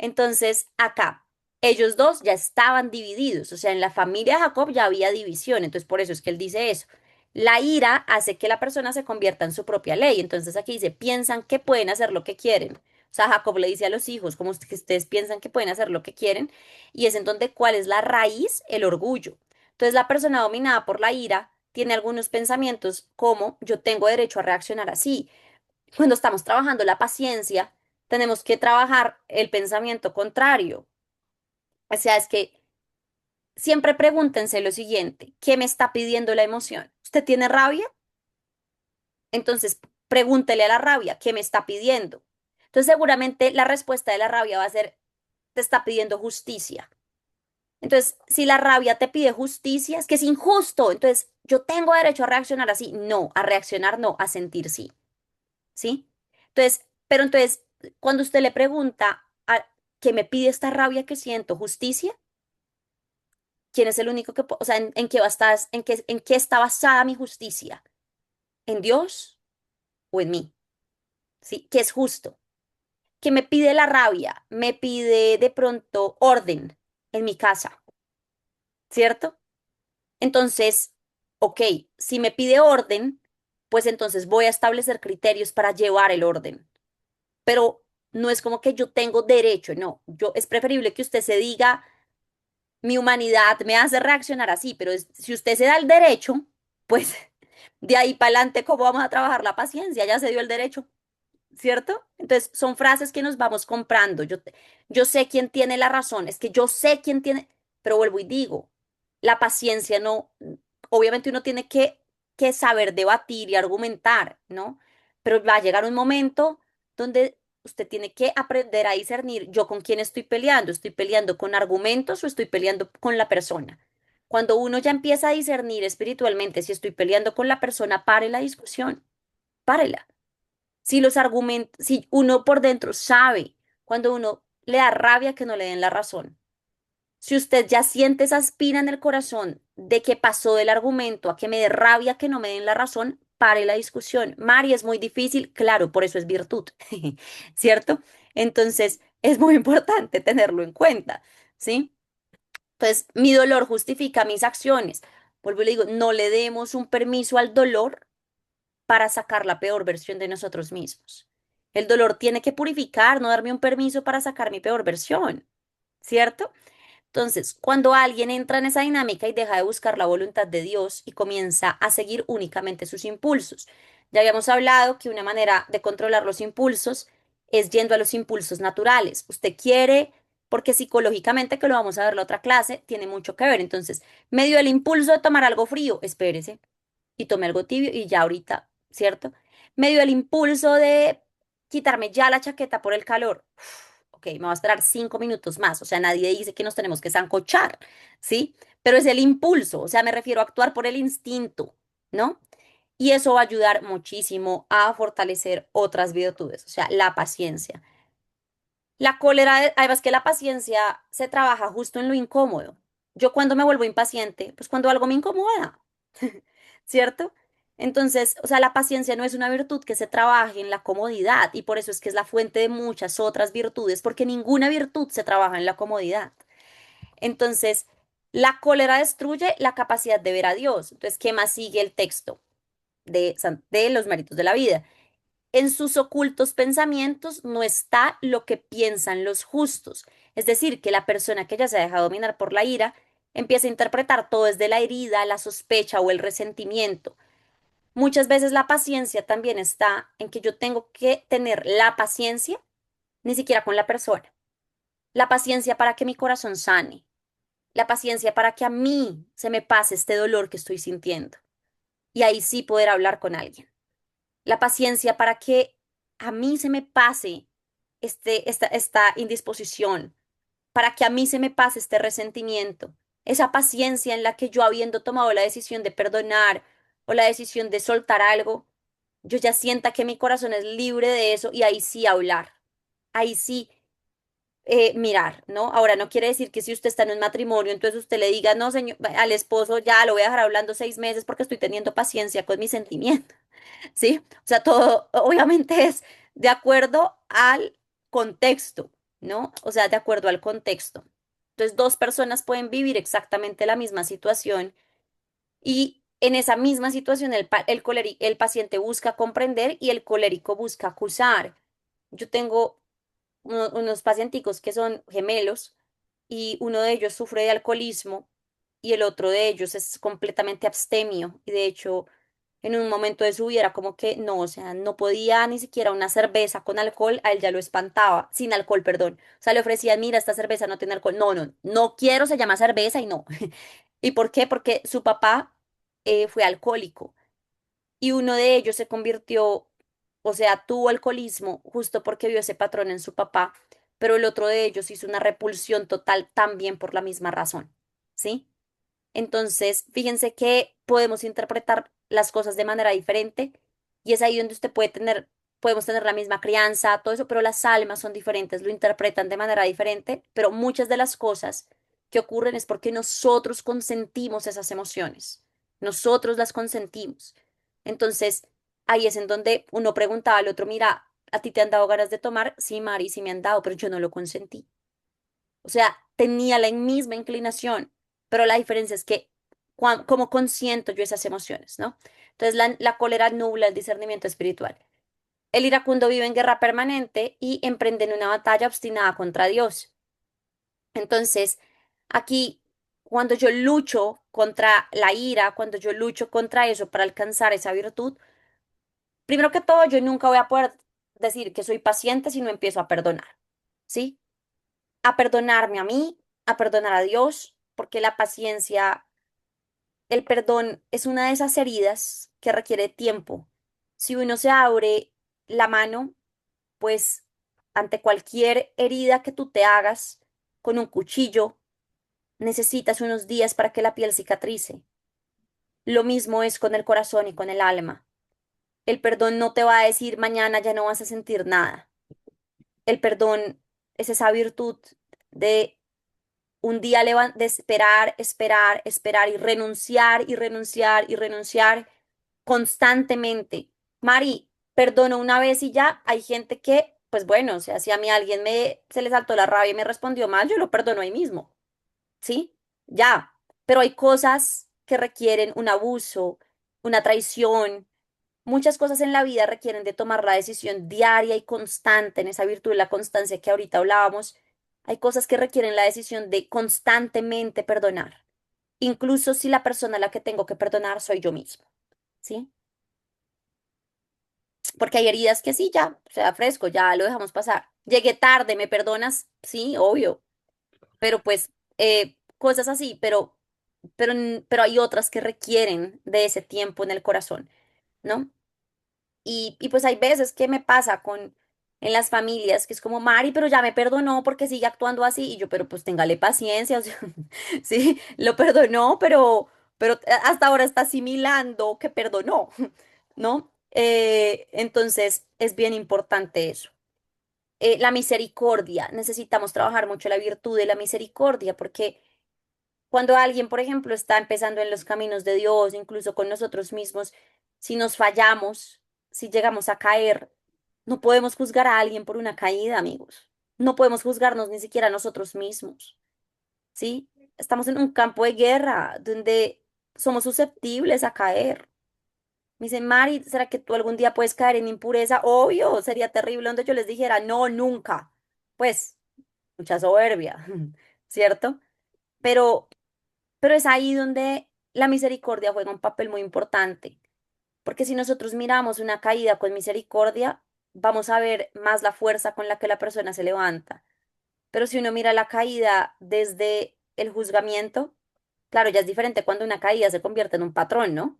Entonces, acá, ellos dos ya estaban divididos, o sea, en la familia de Jacob ya había división, entonces por eso es que él dice eso. La ira hace que la persona se convierta en su propia ley, entonces aquí dice, piensan que pueden hacer lo que quieren. O sea, Jacob le dice a los hijos, como que ustedes piensan que pueden hacer lo que quieren, y es en donde, ¿cuál es la raíz? El orgullo. Entonces, la persona dominada por la ira tiene algunos pensamientos como, yo tengo derecho a reaccionar así. Cuando estamos trabajando la paciencia, tenemos que trabajar el pensamiento contrario. O sea, es que siempre pregúntense lo siguiente, ¿qué me está pidiendo la emoción? ¿Usted tiene rabia? Entonces, pregúntele a la rabia, ¿qué me está pidiendo? Entonces, seguramente la respuesta de la rabia va a ser, te está pidiendo justicia. Entonces, si la rabia te pide justicia, es que es injusto. Entonces, yo tengo derecho a reaccionar así. No, a reaccionar no, a sentir sí. ¿Sí? Entonces, pero entonces, cuando usted le pregunta a qué me pide esta rabia que siento, justicia, ¿quién es el único que, o sea, en qué en qué está basada mi justicia? ¿En Dios o en mí? ¿Sí? ¿Qué es justo? ¿Qué me pide la rabia? Me pide de pronto orden en mi casa, ¿cierto? Entonces, ok, si me pide orden, pues entonces voy a establecer criterios para llevar el orden. Pero no es como que yo tengo derecho, no. Es preferible que usted se diga, mi humanidad me hace reaccionar así, pero si usted se da el derecho, pues de ahí para adelante, ¿cómo vamos a trabajar la paciencia? Ya se dio el derecho. ¿Cierto? Entonces, son frases que nos vamos comprando. Yo sé quién tiene la razón, es que yo sé quién tiene, pero vuelvo y digo, la paciencia no, obviamente uno tiene que saber debatir y argumentar, ¿no? Pero va a llegar un momento donde usted tiene que aprender a discernir yo con quién estoy peleando con argumentos o estoy peleando con la persona. Cuando uno ya empieza a discernir espiritualmente si estoy peleando con la persona, pare la discusión, párela. Si los argumentos, si uno por dentro sabe cuando uno le da rabia que no le den la razón, si usted ya siente esa espina en el corazón de que pasó del argumento a que me dé rabia que no me den la razón, pare la discusión. Mari, es muy difícil, claro, por eso es virtud, ¿cierto? Entonces, es muy importante tenerlo en cuenta, ¿sí? Entonces, mi dolor justifica mis acciones. Vuelvo y le digo, no le demos un permiso al dolor para sacar la peor versión de nosotros mismos. El dolor tiene que purificar, no darme un permiso para sacar mi peor versión, ¿cierto? Entonces, cuando alguien entra en esa dinámica y deja de buscar la voluntad de Dios y comienza a seguir únicamente sus impulsos, ya habíamos hablado que una manera de controlar los impulsos es yendo a los impulsos naturales. Usted quiere, porque psicológicamente, que lo vamos a ver la otra clase, tiene mucho que ver. Entonces, medio el impulso de tomar algo frío, espérese y tome algo tibio y ya ahorita, ¿cierto? Me dio el impulso de quitarme ya la chaqueta por el calor. Ok, me va a esperar 5 minutos más. O sea, nadie dice que nos tenemos que sancochar, ¿sí? Pero es el impulso, o sea, me refiero a actuar por el instinto, ¿no? Y eso va a ayudar muchísimo a fortalecer otras virtudes, o sea, la paciencia. La cólera, además que la paciencia se trabaja justo en lo incómodo. Yo cuando me vuelvo impaciente, pues cuando algo me incomoda. ¿Cierto? Entonces, o sea, la paciencia no es una virtud que se trabaje en la comodidad y por eso es que es la fuente de muchas otras virtudes, porque ninguna virtud se trabaja en la comodidad. Entonces, la cólera destruye la capacidad de ver a Dios. Entonces, ¿qué más sigue el texto de los méritos de la vida? En sus ocultos pensamientos no está lo que piensan los justos. Es decir, que la persona que ya se ha dejado dominar por la ira empieza a interpretar todo desde la herida, la sospecha o el resentimiento. Muchas veces la paciencia también está en que yo tengo que tener la paciencia, ni siquiera con la persona, la paciencia para que mi corazón sane, la paciencia para que a mí se me pase este dolor que estoy sintiendo y ahí sí poder hablar con alguien, la paciencia para que a mí se me pase esta indisposición, para que a mí se me pase este resentimiento, esa paciencia en la que yo habiendo tomado la decisión de perdonar o la decisión de soltar algo, yo ya sienta que mi corazón es libre de eso y ahí sí hablar, ahí sí mirar, ¿no? Ahora no quiere decir que si usted está en un matrimonio, entonces usted le diga, no, señor, al esposo ya lo voy a dejar hablando 6 meses porque estoy teniendo paciencia con mis sentimientos, ¿sí? O sea, todo obviamente es de acuerdo al contexto, ¿no? O sea, de acuerdo al contexto. Entonces, dos personas pueden vivir exactamente la misma situación y en esa misma situación el paciente busca comprender y el colérico busca acusar. Yo tengo unos pacienticos que son gemelos y uno de ellos sufre de alcoholismo y el otro de ellos es completamente abstemio y de hecho en un momento de su vida era como que no, o sea, no podía ni siquiera una cerveza con alcohol, a él ya lo espantaba, sin alcohol, perdón. O sea, le ofrecían, mira, esta cerveza no tiene alcohol. No, no, no quiero, se llama cerveza y no. ¿Y por qué? Porque su papá fue alcohólico. y uno de ellos se convirtió, o sea, tuvo alcoholismo justo porque vio ese patrón en su papá, pero el otro de ellos hizo una repulsión total también por la misma razón, ¿sí? Entonces, fíjense que podemos interpretar las cosas de manera diferente y es ahí donde usted puede tener, podemos tener la misma crianza, todo eso, pero las almas son diferentes, lo interpretan de manera diferente, pero muchas de las cosas que ocurren es porque nosotros consentimos esas emociones, nosotros las consentimos. Entonces, ahí es en donde uno preguntaba al otro, mira, ¿a ti te han dado ganas de tomar? Sí, Mari, sí me han dado, pero yo no lo consentí. O sea, tenía la misma inclinación, pero la diferencia es que cómo consiento yo esas emociones, ¿no? Entonces, la cólera nubla el discernimiento espiritual. El iracundo vive en guerra permanente y emprende en una batalla obstinada contra Dios. Entonces, aquí, cuando yo lucho contra la ira, cuando yo lucho contra eso para alcanzar esa virtud, primero que todo, yo nunca voy a poder decir que soy paciente si no empiezo a perdonar, ¿sí? A perdonarme a mí, a perdonar a Dios, porque la paciencia, el perdón es una de esas heridas que requiere tiempo. Si uno se abre la mano, pues ante cualquier herida que tú te hagas con un cuchillo, necesitas unos días para que la piel cicatrice. Lo mismo es con el corazón y con el alma. El perdón no te va a decir mañana ya no vas a sentir nada. El perdón es esa virtud de un día de esperar, esperar, esperar y renunciar y renunciar y renunciar constantemente. Mari, perdono una vez y ya, hay gente que, pues bueno, o sea, si a mí alguien se le saltó la rabia y me respondió mal, yo lo perdono ahí mismo, ¿sí? Ya, pero hay cosas que requieren un abuso, una traición. Muchas cosas en la vida requieren de tomar la decisión diaria y constante, en esa virtud de la constancia que ahorita hablábamos. Hay cosas que requieren la decisión de constantemente perdonar, incluso si la persona a la que tengo que perdonar soy yo mismo, ¿sí? Porque hay heridas que sí, ya, o sea, fresco, ya lo dejamos pasar. Llegué tarde, ¿me perdonas? Sí, obvio, pero pues cosas así, pero hay otras que requieren de ese tiempo en el corazón, ¿no? Y pues hay veces que me pasa en las familias que es como, Mari, pero ya me perdonó porque sigue actuando así. Y yo, pero pues téngale paciencia, o sea, sí, lo perdonó, pero hasta ahora está asimilando que perdonó, ¿no? Entonces es bien importante eso. La misericordia, necesitamos trabajar mucho la virtud de la misericordia porque cuando alguien, por ejemplo, está empezando en los caminos de Dios, incluso con nosotros mismos, si nos fallamos, si llegamos a caer, no podemos juzgar a alguien por una caída, amigos. No podemos juzgarnos ni siquiera a nosotros mismos, ¿sí? Estamos en un campo de guerra donde somos susceptibles a caer. Me dicen, Mari, ¿será que tú algún día puedes caer en impureza? Obvio, sería terrible donde yo les dijera, no, nunca. Pues, mucha soberbia, ¿cierto? Pero Pero es ahí donde la misericordia juega un papel muy importante, porque si nosotros miramos una caída con misericordia, vamos a ver más la fuerza con la que la persona se levanta. Pero si uno mira la caída desde el juzgamiento, claro, ya es diferente cuando una caída se convierte en un patrón, ¿no?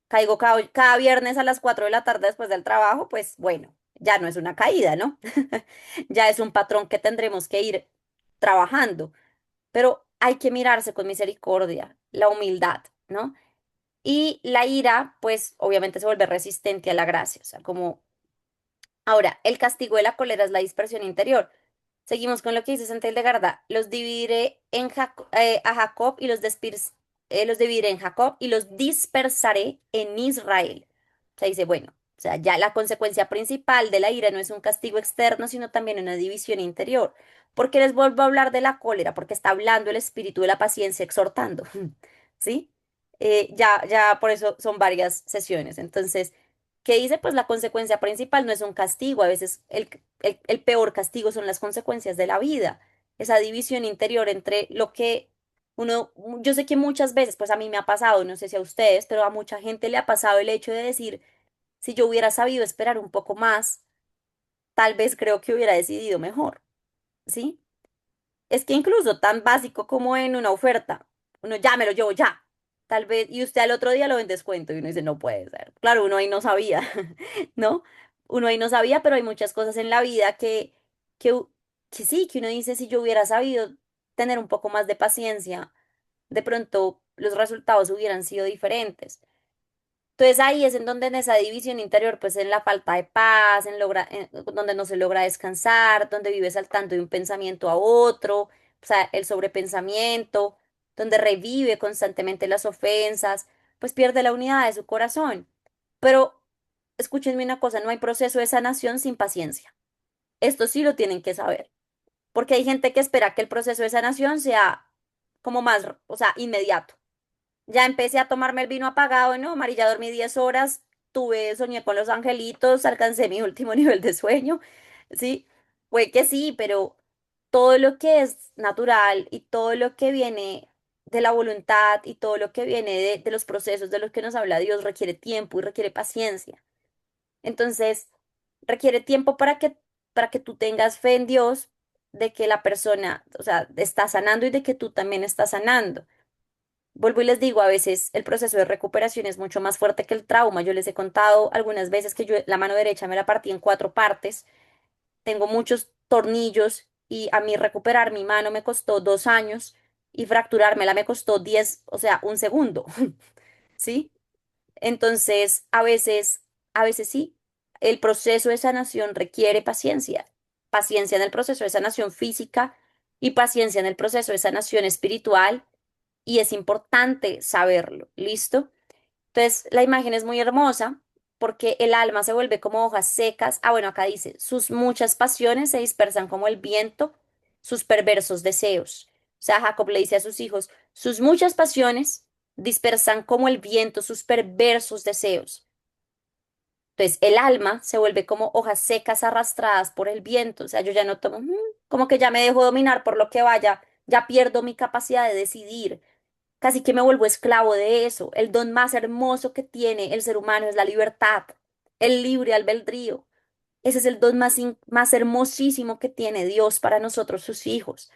Caigo cada viernes a las 4 de la tarde después del trabajo, pues bueno, ya no es una caída, ¿no? Ya es un patrón que tendremos que ir trabajando, pero hay que mirarse con misericordia, la humildad, ¿no? Y la ira, pues obviamente se vuelve resistente a la gracia, o sea, como ahora, el castigo de la cólera es la dispersión interior. Seguimos con lo que dice Santa Hildegarda, los dividiré a Jacob y los dividiré en Jacob y los dispersaré en Israel. O sea, dice, bueno, o sea, ya la consecuencia principal de la ira no es un castigo externo, sino también una división interior. ¿Por qué les vuelvo a hablar de la cólera? Porque está hablando el espíritu de la paciencia exhortando, ¿sí? Ya por eso son varias sesiones. Entonces, ¿qué dice? Pues la consecuencia principal no es un castigo, a veces el peor castigo son las consecuencias de la vida, esa división interior entre lo que yo sé que muchas veces, pues a mí me ha pasado, no sé si a ustedes, pero a mucha gente le ha pasado el hecho de decir, si yo hubiera sabido esperar un poco más, tal vez creo que hubiera decidido mejor, ¿sí? Es que incluso tan básico como en una oferta, uno ya me lo llevo ya. tal vez, y usted al otro día lo ve en descuento y uno dice, no puede ser. Claro, uno ahí no sabía, ¿no? Uno ahí no sabía, pero hay muchas cosas en la vida que, u- que sí, que uno dice, si yo hubiera sabido tener un poco más de paciencia, de pronto los resultados hubieran sido diferentes. Entonces ahí es en donde en esa división interior, pues en la falta de paz, donde no se logra descansar, donde vive saltando de un pensamiento a otro, o sea, el sobrepensamiento, donde revive constantemente las ofensas, pues pierde la unidad de su corazón. Pero escúchenme una cosa, no hay proceso de sanación sin paciencia. Esto sí lo tienen que saber, porque hay gente que espera que el proceso de sanación sea como más, o sea, inmediato. Ya empecé a tomarme el vino apagado, ¿no? María, dormí 10 horas, soñé con los angelitos, alcancé mi último nivel de sueño, ¿sí? Fue que sí, pero todo lo que es natural y todo lo que viene de la voluntad y todo lo que viene de los procesos de los que nos habla Dios requiere tiempo y requiere paciencia. Entonces, requiere tiempo para que tú tengas fe en Dios de que la persona, o sea, está sanando y de que tú también estás sanando. Vuelvo y les digo, a veces el proceso de recuperación es mucho más fuerte que el trauma. Yo les he contado algunas veces que yo la mano derecha me la partí en 4 partes, tengo muchos tornillos y a mí recuperar mi mano me costó 2 años y fracturármela me costó 10, o sea, un segundo, ¿sí? Entonces, a veces sí, el proceso de sanación requiere paciencia, paciencia en el proceso de sanación física y paciencia en el proceso de sanación espiritual y es importante saberlo, ¿listo? Entonces, la imagen es muy hermosa porque el alma se vuelve como hojas secas. Ah, bueno, acá dice, sus muchas pasiones se dispersan como el viento, sus perversos deseos. O sea, Jacob le dice a sus hijos, sus muchas pasiones dispersan como el viento, sus perversos deseos. Entonces, el alma se vuelve como hojas secas arrastradas por el viento. O sea, yo ya no tomo, como que ya me dejo dominar por lo que vaya, ya pierdo mi capacidad de decidir. Casi que me vuelvo esclavo de eso. El don más hermoso que tiene el ser humano es la libertad, el libre albedrío. Ese es el don más hermosísimo que tiene Dios para nosotros, sus hijos.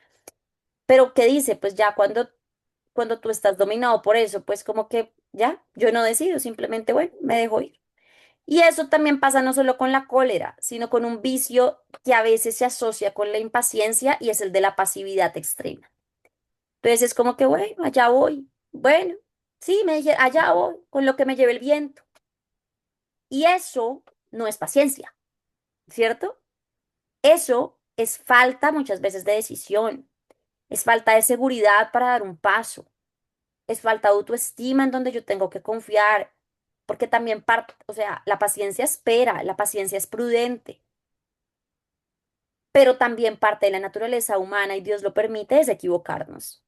Pero ¿qué dice? Pues ya cuando tú estás dominado por eso, pues como que ya, yo no decido, simplemente, bueno, me dejo ir. Y eso también pasa no solo con la cólera, sino con un vicio que a veces se asocia con la impaciencia y es el de la pasividad extrema. Entonces es como que, bueno, allá voy. Bueno, sí, me dije, allá voy, con lo que me lleve el viento. Y eso no es paciencia, ¿cierto? Eso es falta muchas veces de decisión, es falta de seguridad para dar un paso, es falta de autoestima en donde yo tengo que confiar, porque también parte, o sea, la paciencia espera, la paciencia es prudente, pero también parte de la naturaleza humana y Dios lo permite es equivocarnos.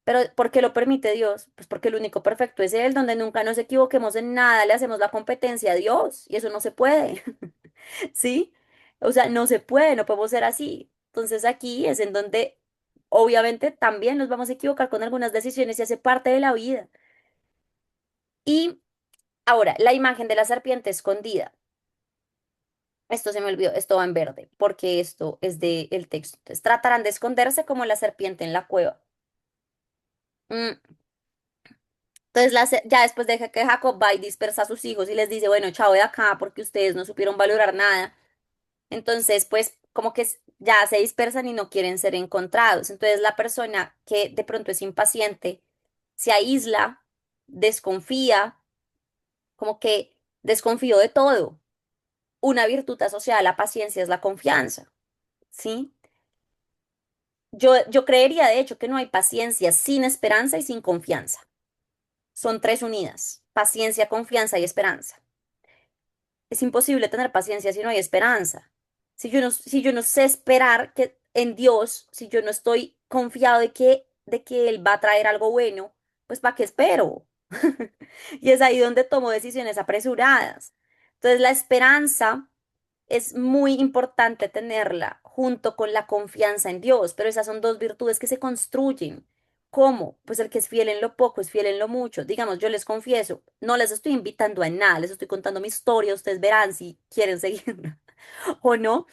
Pero ¿por qué lo permite Dios? Pues porque el único perfecto es Él, donde nunca nos equivoquemos en nada, le hacemos la competencia a Dios y eso no se puede, ¿sí? O sea, no se puede, no podemos ser así. Entonces aquí es en donde obviamente también nos vamos a equivocar con algunas decisiones y hace parte de la vida. Y ahora, la imagen de la serpiente escondida. Esto se me olvidó, esto va en verde, porque esto es del texto. Entonces, tratarán de esconderse como la serpiente en la cueva. Mm, Entonces, ya después de que Jacob va y dispersa a sus hijos y les dice, bueno, chao de acá porque ustedes no supieron valorar nada. Entonces, pues como que ya se dispersan y no quieren ser encontrados. Entonces, la persona que de pronto es impaciente se aísla, desconfía, como que desconfío de todo. Una virtud asociada a la paciencia es la confianza, ¿sí? Yo creería, de hecho, que no hay paciencia sin esperanza y sin confianza. Son tres unidas, paciencia, confianza y esperanza. Es imposible tener paciencia si no hay esperanza. Si yo no sé esperar que en Dios, si yo no estoy confiado de que Él va a traer algo bueno, pues ¿para qué espero? Y es ahí donde tomo decisiones apresuradas. Entonces, la esperanza es muy importante tenerla junto con la confianza en Dios, pero esas son dos virtudes que se construyen. ¿Cómo? Pues el que es fiel en lo poco es fiel en lo mucho. Digamos, yo les confieso, no les estoy invitando a nada, les estoy contando mi historia, ustedes verán si quieren seguirla o no,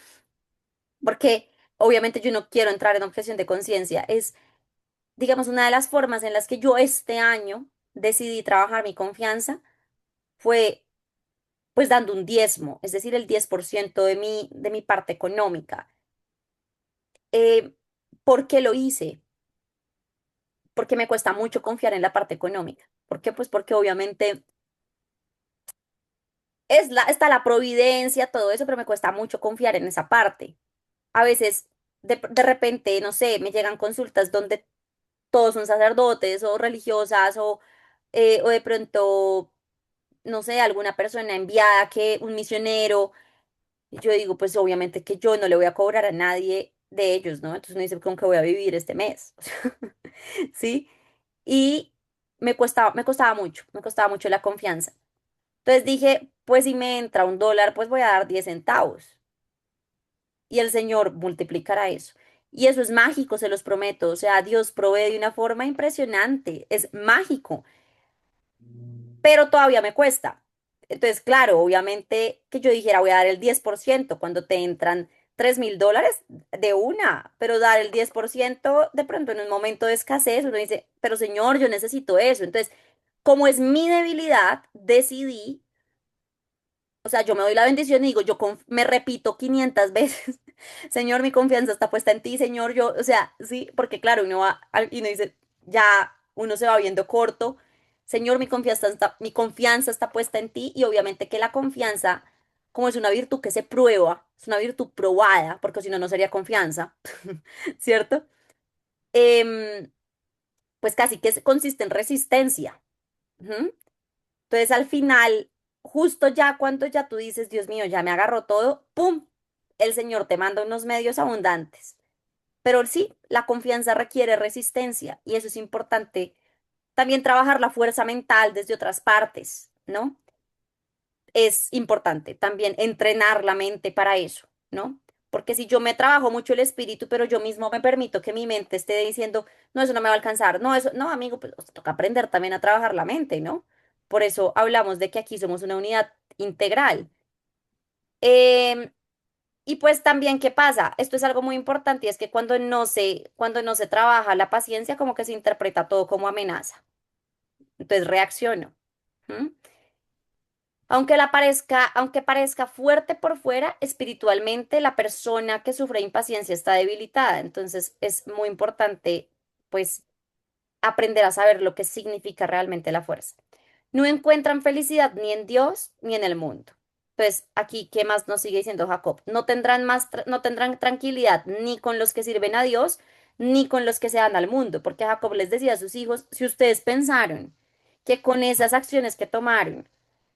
porque obviamente yo no quiero entrar en objeción de conciencia. Es, digamos, una de las formas en las que yo este año decidí trabajar mi confianza fue pues dando un diezmo, es decir, el 10% de mi parte económica. Eh, ¿Por qué lo hice? Porque me cuesta mucho confiar en la parte económica. ¿Por qué? Pues porque obviamente está la providencia, todo eso, pero me cuesta mucho confiar en esa parte. A veces, de repente, no sé, me llegan consultas donde todos son sacerdotes o religiosas o de pronto, no sé, alguna persona enviada, que un misionero. Y yo digo, pues obviamente que yo no le voy a cobrar a nadie de ellos, ¿no? Entonces uno dice, ¿con qué voy a vivir este mes? ¿Sí? Y me costaba mucho la confianza. Entonces dije, pues si me entra $1, pues voy a dar 10 centavos. Y el Señor multiplicará eso. Y eso es mágico, se los prometo. O sea, Dios provee de una forma impresionante. Es mágico, pero todavía me cuesta. Entonces, claro, obviamente que yo dijera voy a dar el 10% cuando te entran $3.000 de una, pero dar el 10% de pronto en un momento de escasez, uno dice, pero señor, yo necesito eso. Entonces, como es mi debilidad, decidí, o sea, yo me doy la bendición y digo, me repito 500 veces, Señor, mi confianza está puesta en ti, Señor, yo, o sea, sí, porque claro, y uno dice, ya uno se va viendo corto, Señor, mi confianza está puesta en ti y obviamente que la confianza, como es una virtud que se prueba, es una virtud probada, porque si no, no sería confianza, ¿cierto? Em, pues casi que consiste en resistencia. Ujú. Entonces al final, justo ya cuando ya tú dices, Dios mío, ya me agarró todo, ¡pum! El Señor te manda unos medios abundantes. Pero sí, la confianza requiere resistencia y eso es importante. También trabajar la fuerza mental desde otras partes, ¿no? Es importante también entrenar la mente para eso, ¿no? Porque si yo me trabajo mucho el espíritu, pero yo mismo me permito que mi mente esté diciendo, no, eso no me va a alcanzar, no, eso, no, amigo, pues toca aprender también a trabajar la mente, ¿no? Por eso hablamos de que aquí somos una unidad integral. Em, y pues también, ¿qué pasa? Esto es algo muy importante y es que cuando no se trabaja la paciencia, como que se interpreta todo como amenaza. Entonces reacciono. ¿M? Aunque parezca fuerte por fuera, espiritualmente la persona que sufre impaciencia está debilitada. Entonces es muy importante, pues, aprender a saber lo que significa realmente la fuerza. No encuentran felicidad ni en Dios ni en el mundo. Pues aquí, ¿qué más nos sigue diciendo Jacob? No tendrán tranquilidad ni con los que sirven a Dios, ni con los que se dan al mundo, porque Jacob les decía a sus hijos, si ustedes pensaron que con esas acciones que tomaron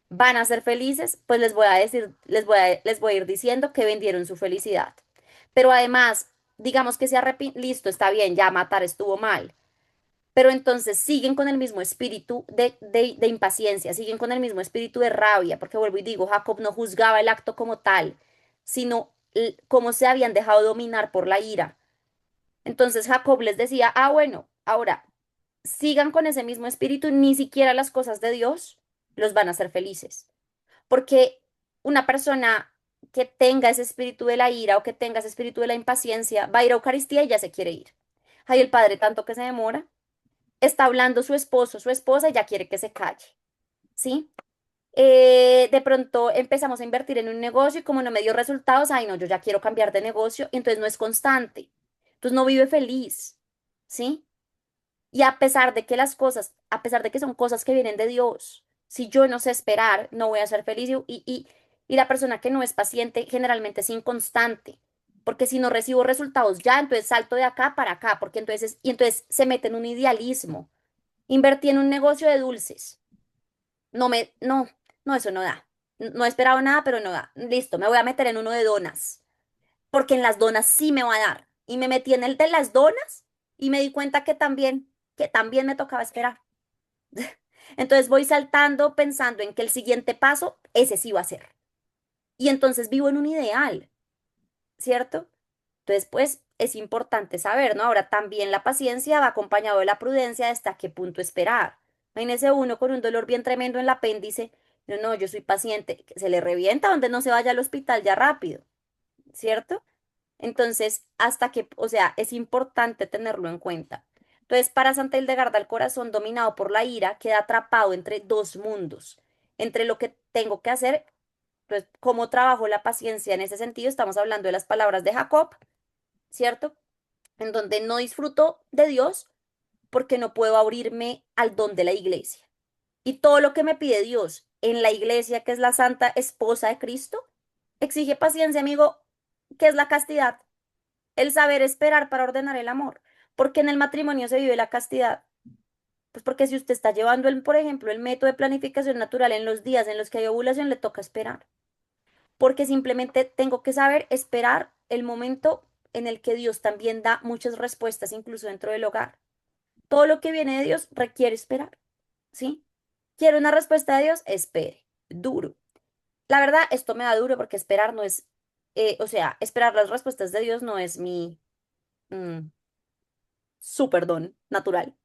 van a ser felices, pues les voy a decir, les voy a ir diciendo que vendieron su felicidad. Pero además, digamos que listo, está bien, ya matar estuvo mal, pero entonces siguen con el mismo espíritu de impaciencia, siguen con el mismo espíritu de rabia, porque vuelvo y digo, Jacob no juzgaba el acto como tal, sino cómo se habían dejado dominar por la ira. Entonces Jacob les decía, ah, bueno, ahora sigan con ese mismo espíritu, ni siquiera las cosas de Dios los van a hacer felices, porque una persona que tenga ese espíritu de la ira o que tenga ese espíritu de la impaciencia va a ir a Eucaristía y ya se quiere ir. Ay, el padre tanto que se demora, está hablando su esposo, su esposa y ya quiere que se calle, ¿sí? De pronto empezamos a invertir en un negocio y como no me dio resultados, ay no, yo ya quiero cambiar de negocio, y entonces no es constante, entonces no vive feliz, ¿sí? Y a pesar de que son cosas que vienen de Dios, si yo no sé esperar, no voy a ser feliz y la persona que no es paciente generalmente es inconstante. Porque si no recibo resultados ya, entonces salto de acá para acá, porque entonces se mete en un idealismo. Invertí en un negocio de dulces. No, no, eso no da. No he esperado nada, pero no da. Listo, me voy a meter en uno de donas, porque en las donas sí me va a dar. Y me metí en el de las donas y me di cuenta que también me tocaba esperar. Entonces voy saltando pensando en que el siguiente paso, ese sí va a ser. Y entonces vivo en un ideal, ¿cierto? Entonces, pues es importante saber, ¿no? Ahora también la paciencia va acompañado de la prudencia de hasta qué punto esperar. Imagínese uno con un dolor bien tremendo en el apéndice. No, no, yo soy paciente, que se le revienta donde no se vaya al hospital ya rápido, ¿cierto? Entonces, hasta que, o sea, es importante tenerlo en cuenta. Entonces, para Santa Hildegarda, el corazón dominado por la ira queda atrapado entre dos mundos, entre lo que tengo que hacer, pues, cómo trabajo la paciencia en ese sentido, estamos hablando de las palabras de Jacob, ¿cierto? En donde no disfruto de Dios porque no puedo abrirme al don de la iglesia. Y todo lo que me pide Dios en la iglesia, que es la santa esposa de Cristo, exige paciencia, amigo, que es la castidad, el saber esperar para ordenar el amor, porque en el matrimonio se vive la castidad. Pues porque si usted está llevando, por ejemplo, el método de planificación natural en los días en los que hay ovulación, le toca esperar. Porque simplemente tengo que saber esperar el momento en el que Dios también da muchas respuestas, incluso dentro del hogar. Todo lo que viene de Dios requiere esperar, ¿sí? ¿Quiere una respuesta de Dios? Espere, duro. La verdad, esto me da duro porque esperar no es, o sea, esperar las respuestas de Dios no es mi mm, super don natural,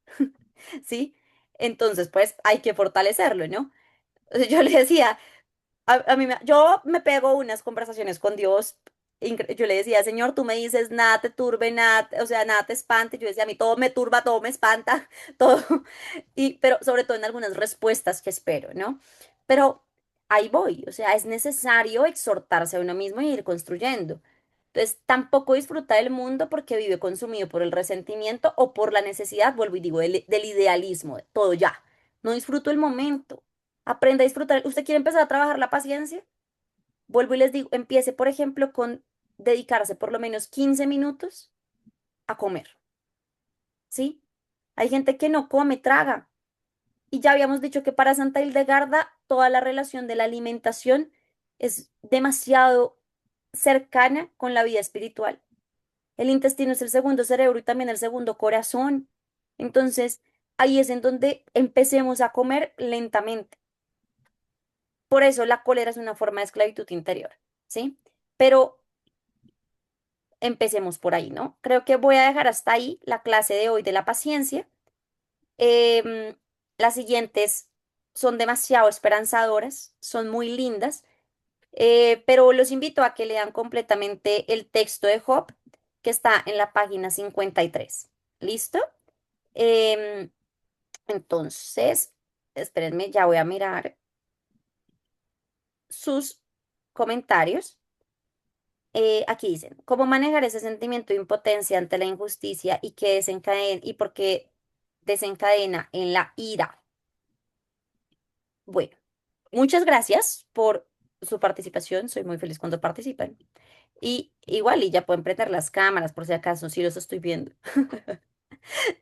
¿sí? Entonces, pues hay que fortalecerlo, ¿no? Yo le decía, yo me pego unas conversaciones con Dios. Yo le decía, Señor, tú me dices, nada te turbe, nada, o sea, nada te espante. Yo decía, a mí todo me turba, todo me espanta, todo. Pero sobre todo en algunas respuestas que espero, ¿no? Pero ahí voy, o sea, es necesario exhortarse a uno mismo y ir construyendo. Entonces, tampoco disfruta del mundo porque vive consumido por el resentimiento o por la necesidad, vuelvo y digo, del idealismo, de todo ya. No disfruto el momento. Aprenda a disfrutar. ¿Usted quiere empezar a trabajar la paciencia? Vuelvo y les digo, empiece, por ejemplo, con dedicarse por lo menos 15 minutos a comer, ¿sí? Hay gente que no come, traga. Y ya habíamos dicho que para Santa Hildegarda toda la relación de la alimentación es demasiado cercana con la vida espiritual. El intestino es el segundo cerebro y también el segundo corazón. Entonces, ahí es en donde empecemos a comer lentamente. Por eso la cólera es una forma de esclavitud interior, ¿sí? Pero empecemos por ahí, ¿no? Creo que voy a dejar hasta ahí la clase de hoy de la paciencia. Em, las siguientes son demasiado esperanzadoras, son muy lindas, pero los invito a que lean completamente el texto de Job que está en la página 53. ¿Listo? Em, entonces, espérenme, ya voy a mirar sus comentarios. Aquí dicen, ¿cómo manejar ese sentimiento de impotencia ante la injusticia y que desencadena y por qué desencadena en la ira? Bueno, muchas gracias por su participación. Soy muy feliz cuando participan. Y igual, y ya pueden prender las cámaras por si acaso, si los estoy viendo.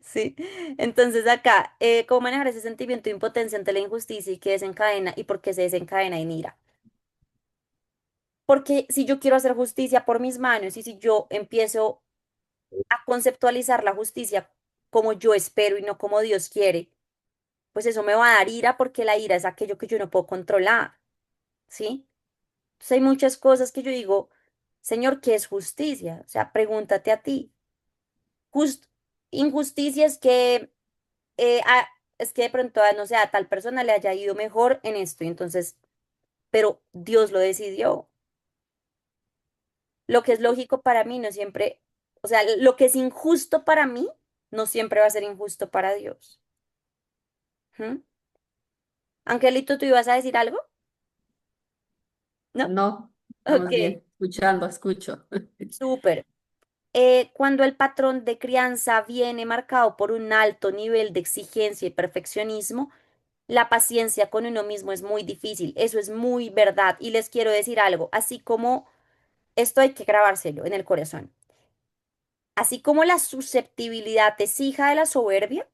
Sí. Entonces acá, ¿cómo manejar ese sentimiento de impotencia ante la injusticia y que desencadena y por qué se desencadena en ira? Porque si yo quiero hacer justicia por mis manos y si yo empiezo a conceptualizar la justicia como yo espero y no como Dios quiere, pues eso me va a dar ira porque la ira es aquello que yo no puedo controlar, ¿sí? Entonces hay muchas cosas que yo digo, Señor, ¿qué es justicia? O sea, pregúntate a ti. Just, injusticia es que, es que de pronto, no sé, a tal persona le haya ido mejor en esto, y entonces, pero Dios lo decidió. Lo que es lógico para mí no siempre, o sea, lo que es injusto para mí no siempre va a ser injusto para Dios. ¿Mm? Angelito, ¿tú ibas a decir algo? ¿No? No, Ok, estamos bien, escuchando, escucho. súper. Cuando el patrón de crianza viene marcado por un alto nivel de exigencia y perfeccionismo, la paciencia con uno mismo es muy difícil. Eso es muy verdad. Y les quiero decir algo, así como esto hay que grabárselo en el corazón. Así como la susceptibilidad es hija de la soberbia,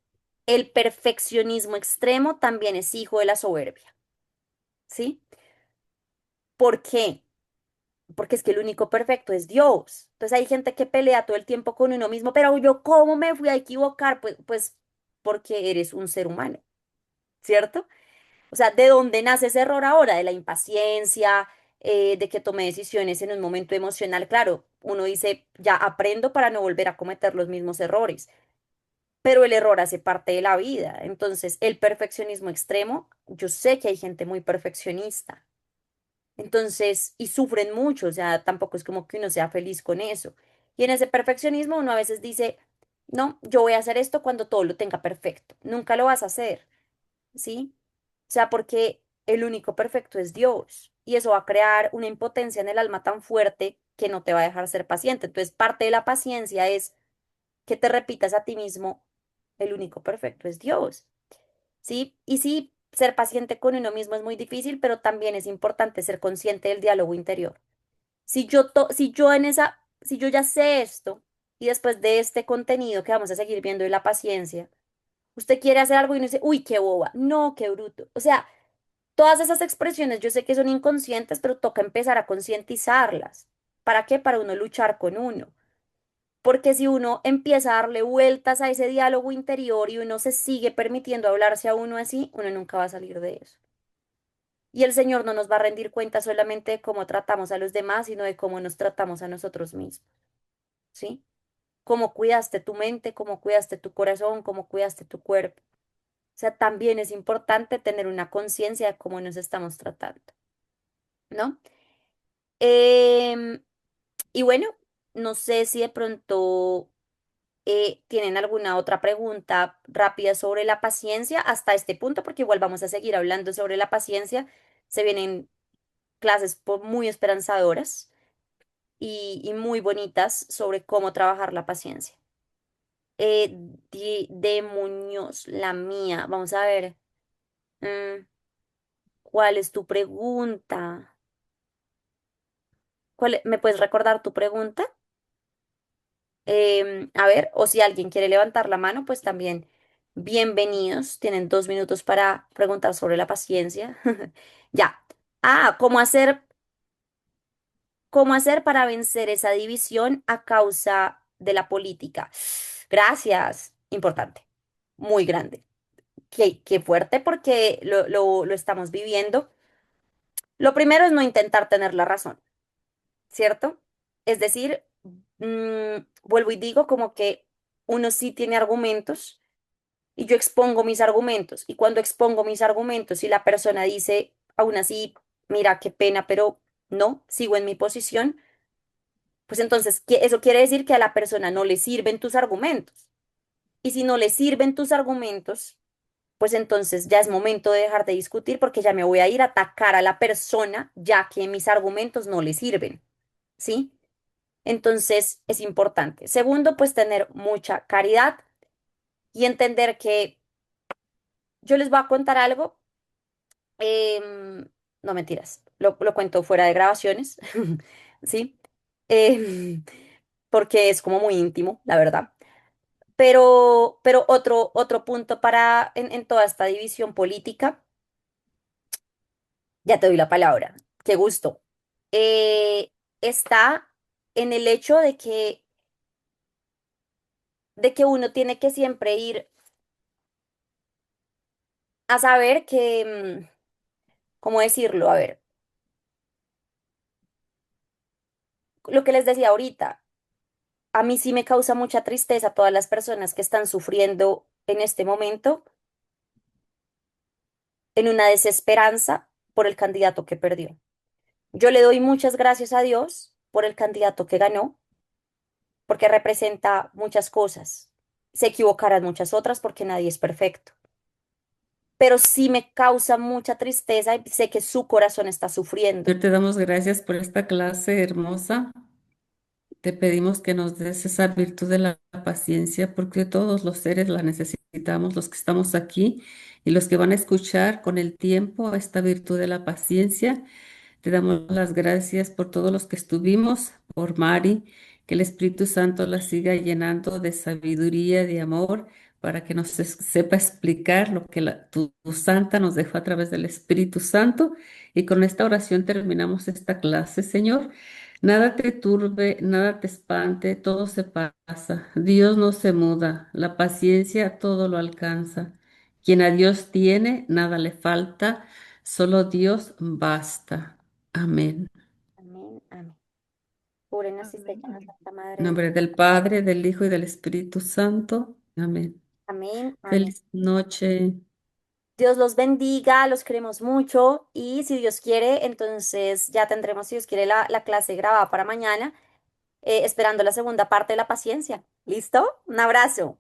el perfeccionismo extremo también es hijo de la soberbia. ¿Sí? ¿Por qué? Porque es que el único perfecto es Dios. Entonces hay gente que pelea todo el tiempo con uno mismo, pero yo, ¿cómo me fui a equivocar? Pues porque eres un ser humano, ¿cierto? O sea, ¿de dónde nace ese error ahora? De la impaciencia, de que tomé decisiones en un momento emocional. Claro, uno dice, ya aprendo para no volver a cometer los mismos errores, pero el error hace parte de la vida. Entonces, el perfeccionismo extremo, yo sé que hay gente muy perfeccionista. Entonces, y sufren mucho, o sea, tampoco es como que uno sea feliz con eso. Y en ese perfeccionismo uno a veces dice, No, yo voy a hacer esto cuando todo lo tenga perfecto. Nunca lo vas a hacer, ¿sí? O sea, porque el único perfecto es Dios y eso va a crear una impotencia en el alma tan fuerte que no te va a dejar ser paciente. Entonces, parte de la paciencia es que te repitas a ti mismo, el único perfecto es Dios, ¿sí? Y sí, ser paciente con uno mismo es muy difícil, pero también es importante ser consciente del diálogo interior. Si yo ya sé esto y después de este contenido que vamos a seguir viendo de la paciencia, usted quiere hacer algo y uno dice, uy, qué boba, no, qué bruto. O sea, todas esas expresiones yo sé que son inconscientes, pero toca empezar a concientizarlas. ¿Para qué? Para uno luchar con uno. Porque si uno empieza a darle vueltas a ese diálogo interior y uno se sigue permitiendo hablarse a uno así, uno nunca va a salir de eso. Y el Señor no nos va a rendir cuenta solamente de cómo tratamos a los demás, sino de cómo nos tratamos a nosotros mismos, ¿sí? Cómo cuidaste tu mente, cómo cuidaste tu corazón, cómo cuidaste tu cuerpo. O sea, también es importante tener una conciencia de cómo nos estamos tratando, ¿no? Em, y bueno, no sé si de pronto tienen alguna otra pregunta rápida sobre la paciencia hasta este punto, porque igual vamos a seguir hablando sobre la paciencia. Se vienen clases muy esperanzadoras y muy bonitas sobre cómo trabajar la paciencia. De Muñoz, la mía. Vamos a ver. mm, ¿Cuál es tu pregunta? ¿Me puedes recordar tu pregunta? A ver, o si alguien quiere levantar la mano, pues también bienvenidos. Tienen 2 minutos para preguntar sobre la paciencia. Ya. Ah, cómo hacer para vencer esa división a causa de la política? Gracias. Importante. Muy grande. Qué fuerte porque lo estamos viviendo. Lo primero es no intentar tener la razón, ¿cierto? Es decir, vuelvo y digo como que uno sí tiene argumentos y yo expongo mis argumentos. Y cuando expongo mis argumentos y la persona dice, aún así, mira, qué pena, pero no, sigo en mi posición, pues entonces eso quiere decir que a la persona no le sirven tus argumentos. Y si no le sirven tus argumentos, pues entonces ya es momento de dejar de discutir porque ya me voy a ir a atacar a la persona ya que mis argumentos no le sirven, ¿sí? Entonces es importante. Segundo, pues tener mucha caridad y entender que yo les voy a contar algo. No mentiras, lo cuento fuera de grabaciones, ¿sí? Em, Porque es como muy íntimo, la verdad. Pero otro punto en toda esta división política, ya te doy la palabra, qué gusto, eh, está en el hecho de que uno tiene que siempre ir a saber que, ¿cómo decirlo? A ver, lo que les decía ahorita, a mí sí me causa mucha tristeza todas las personas que están sufriendo en este momento en una desesperanza por el candidato que perdió. Yo le doy muchas gracias a Dios por el candidato que ganó, porque representa muchas cosas. Se equivocarán muchas otras porque nadie es perfecto. Pero sí me causa mucha tristeza y sé que su corazón está sufriendo. Señor, te damos gracias por esta clase hermosa. Te pedimos que nos des esa virtud de la paciencia, porque todos los seres la necesitamos, los que estamos aquí y los que van a escuchar con el tiempo esta virtud de la paciencia. Te damos las gracias por todos los que estuvimos, por Mari, que el Espíritu Santo la siga llenando de sabiduría, de amor, para que nos sepa explicar lo que tu Santa nos dejó a través del Espíritu Santo. Y con esta oración terminamos esta clase, Señor. Nada te turbe, nada te espante, todo se pasa. Dios no se muda, la paciencia todo lo alcanza. Quien a Dios tiene, nada le falta, solo Dios basta. Amén. Amén, amén. Pura y Amén, Santa amén. Madre En de Dios. nombre del Padre, del Hijo y del Espíritu Santo. Amén. Amén, amén. Feliz noche. Dios los bendiga, los queremos mucho y si Dios quiere, entonces ya tendremos, si Dios quiere, la clase grabada para mañana. esperando la segunda parte de la paciencia. ¿Listo? Un abrazo.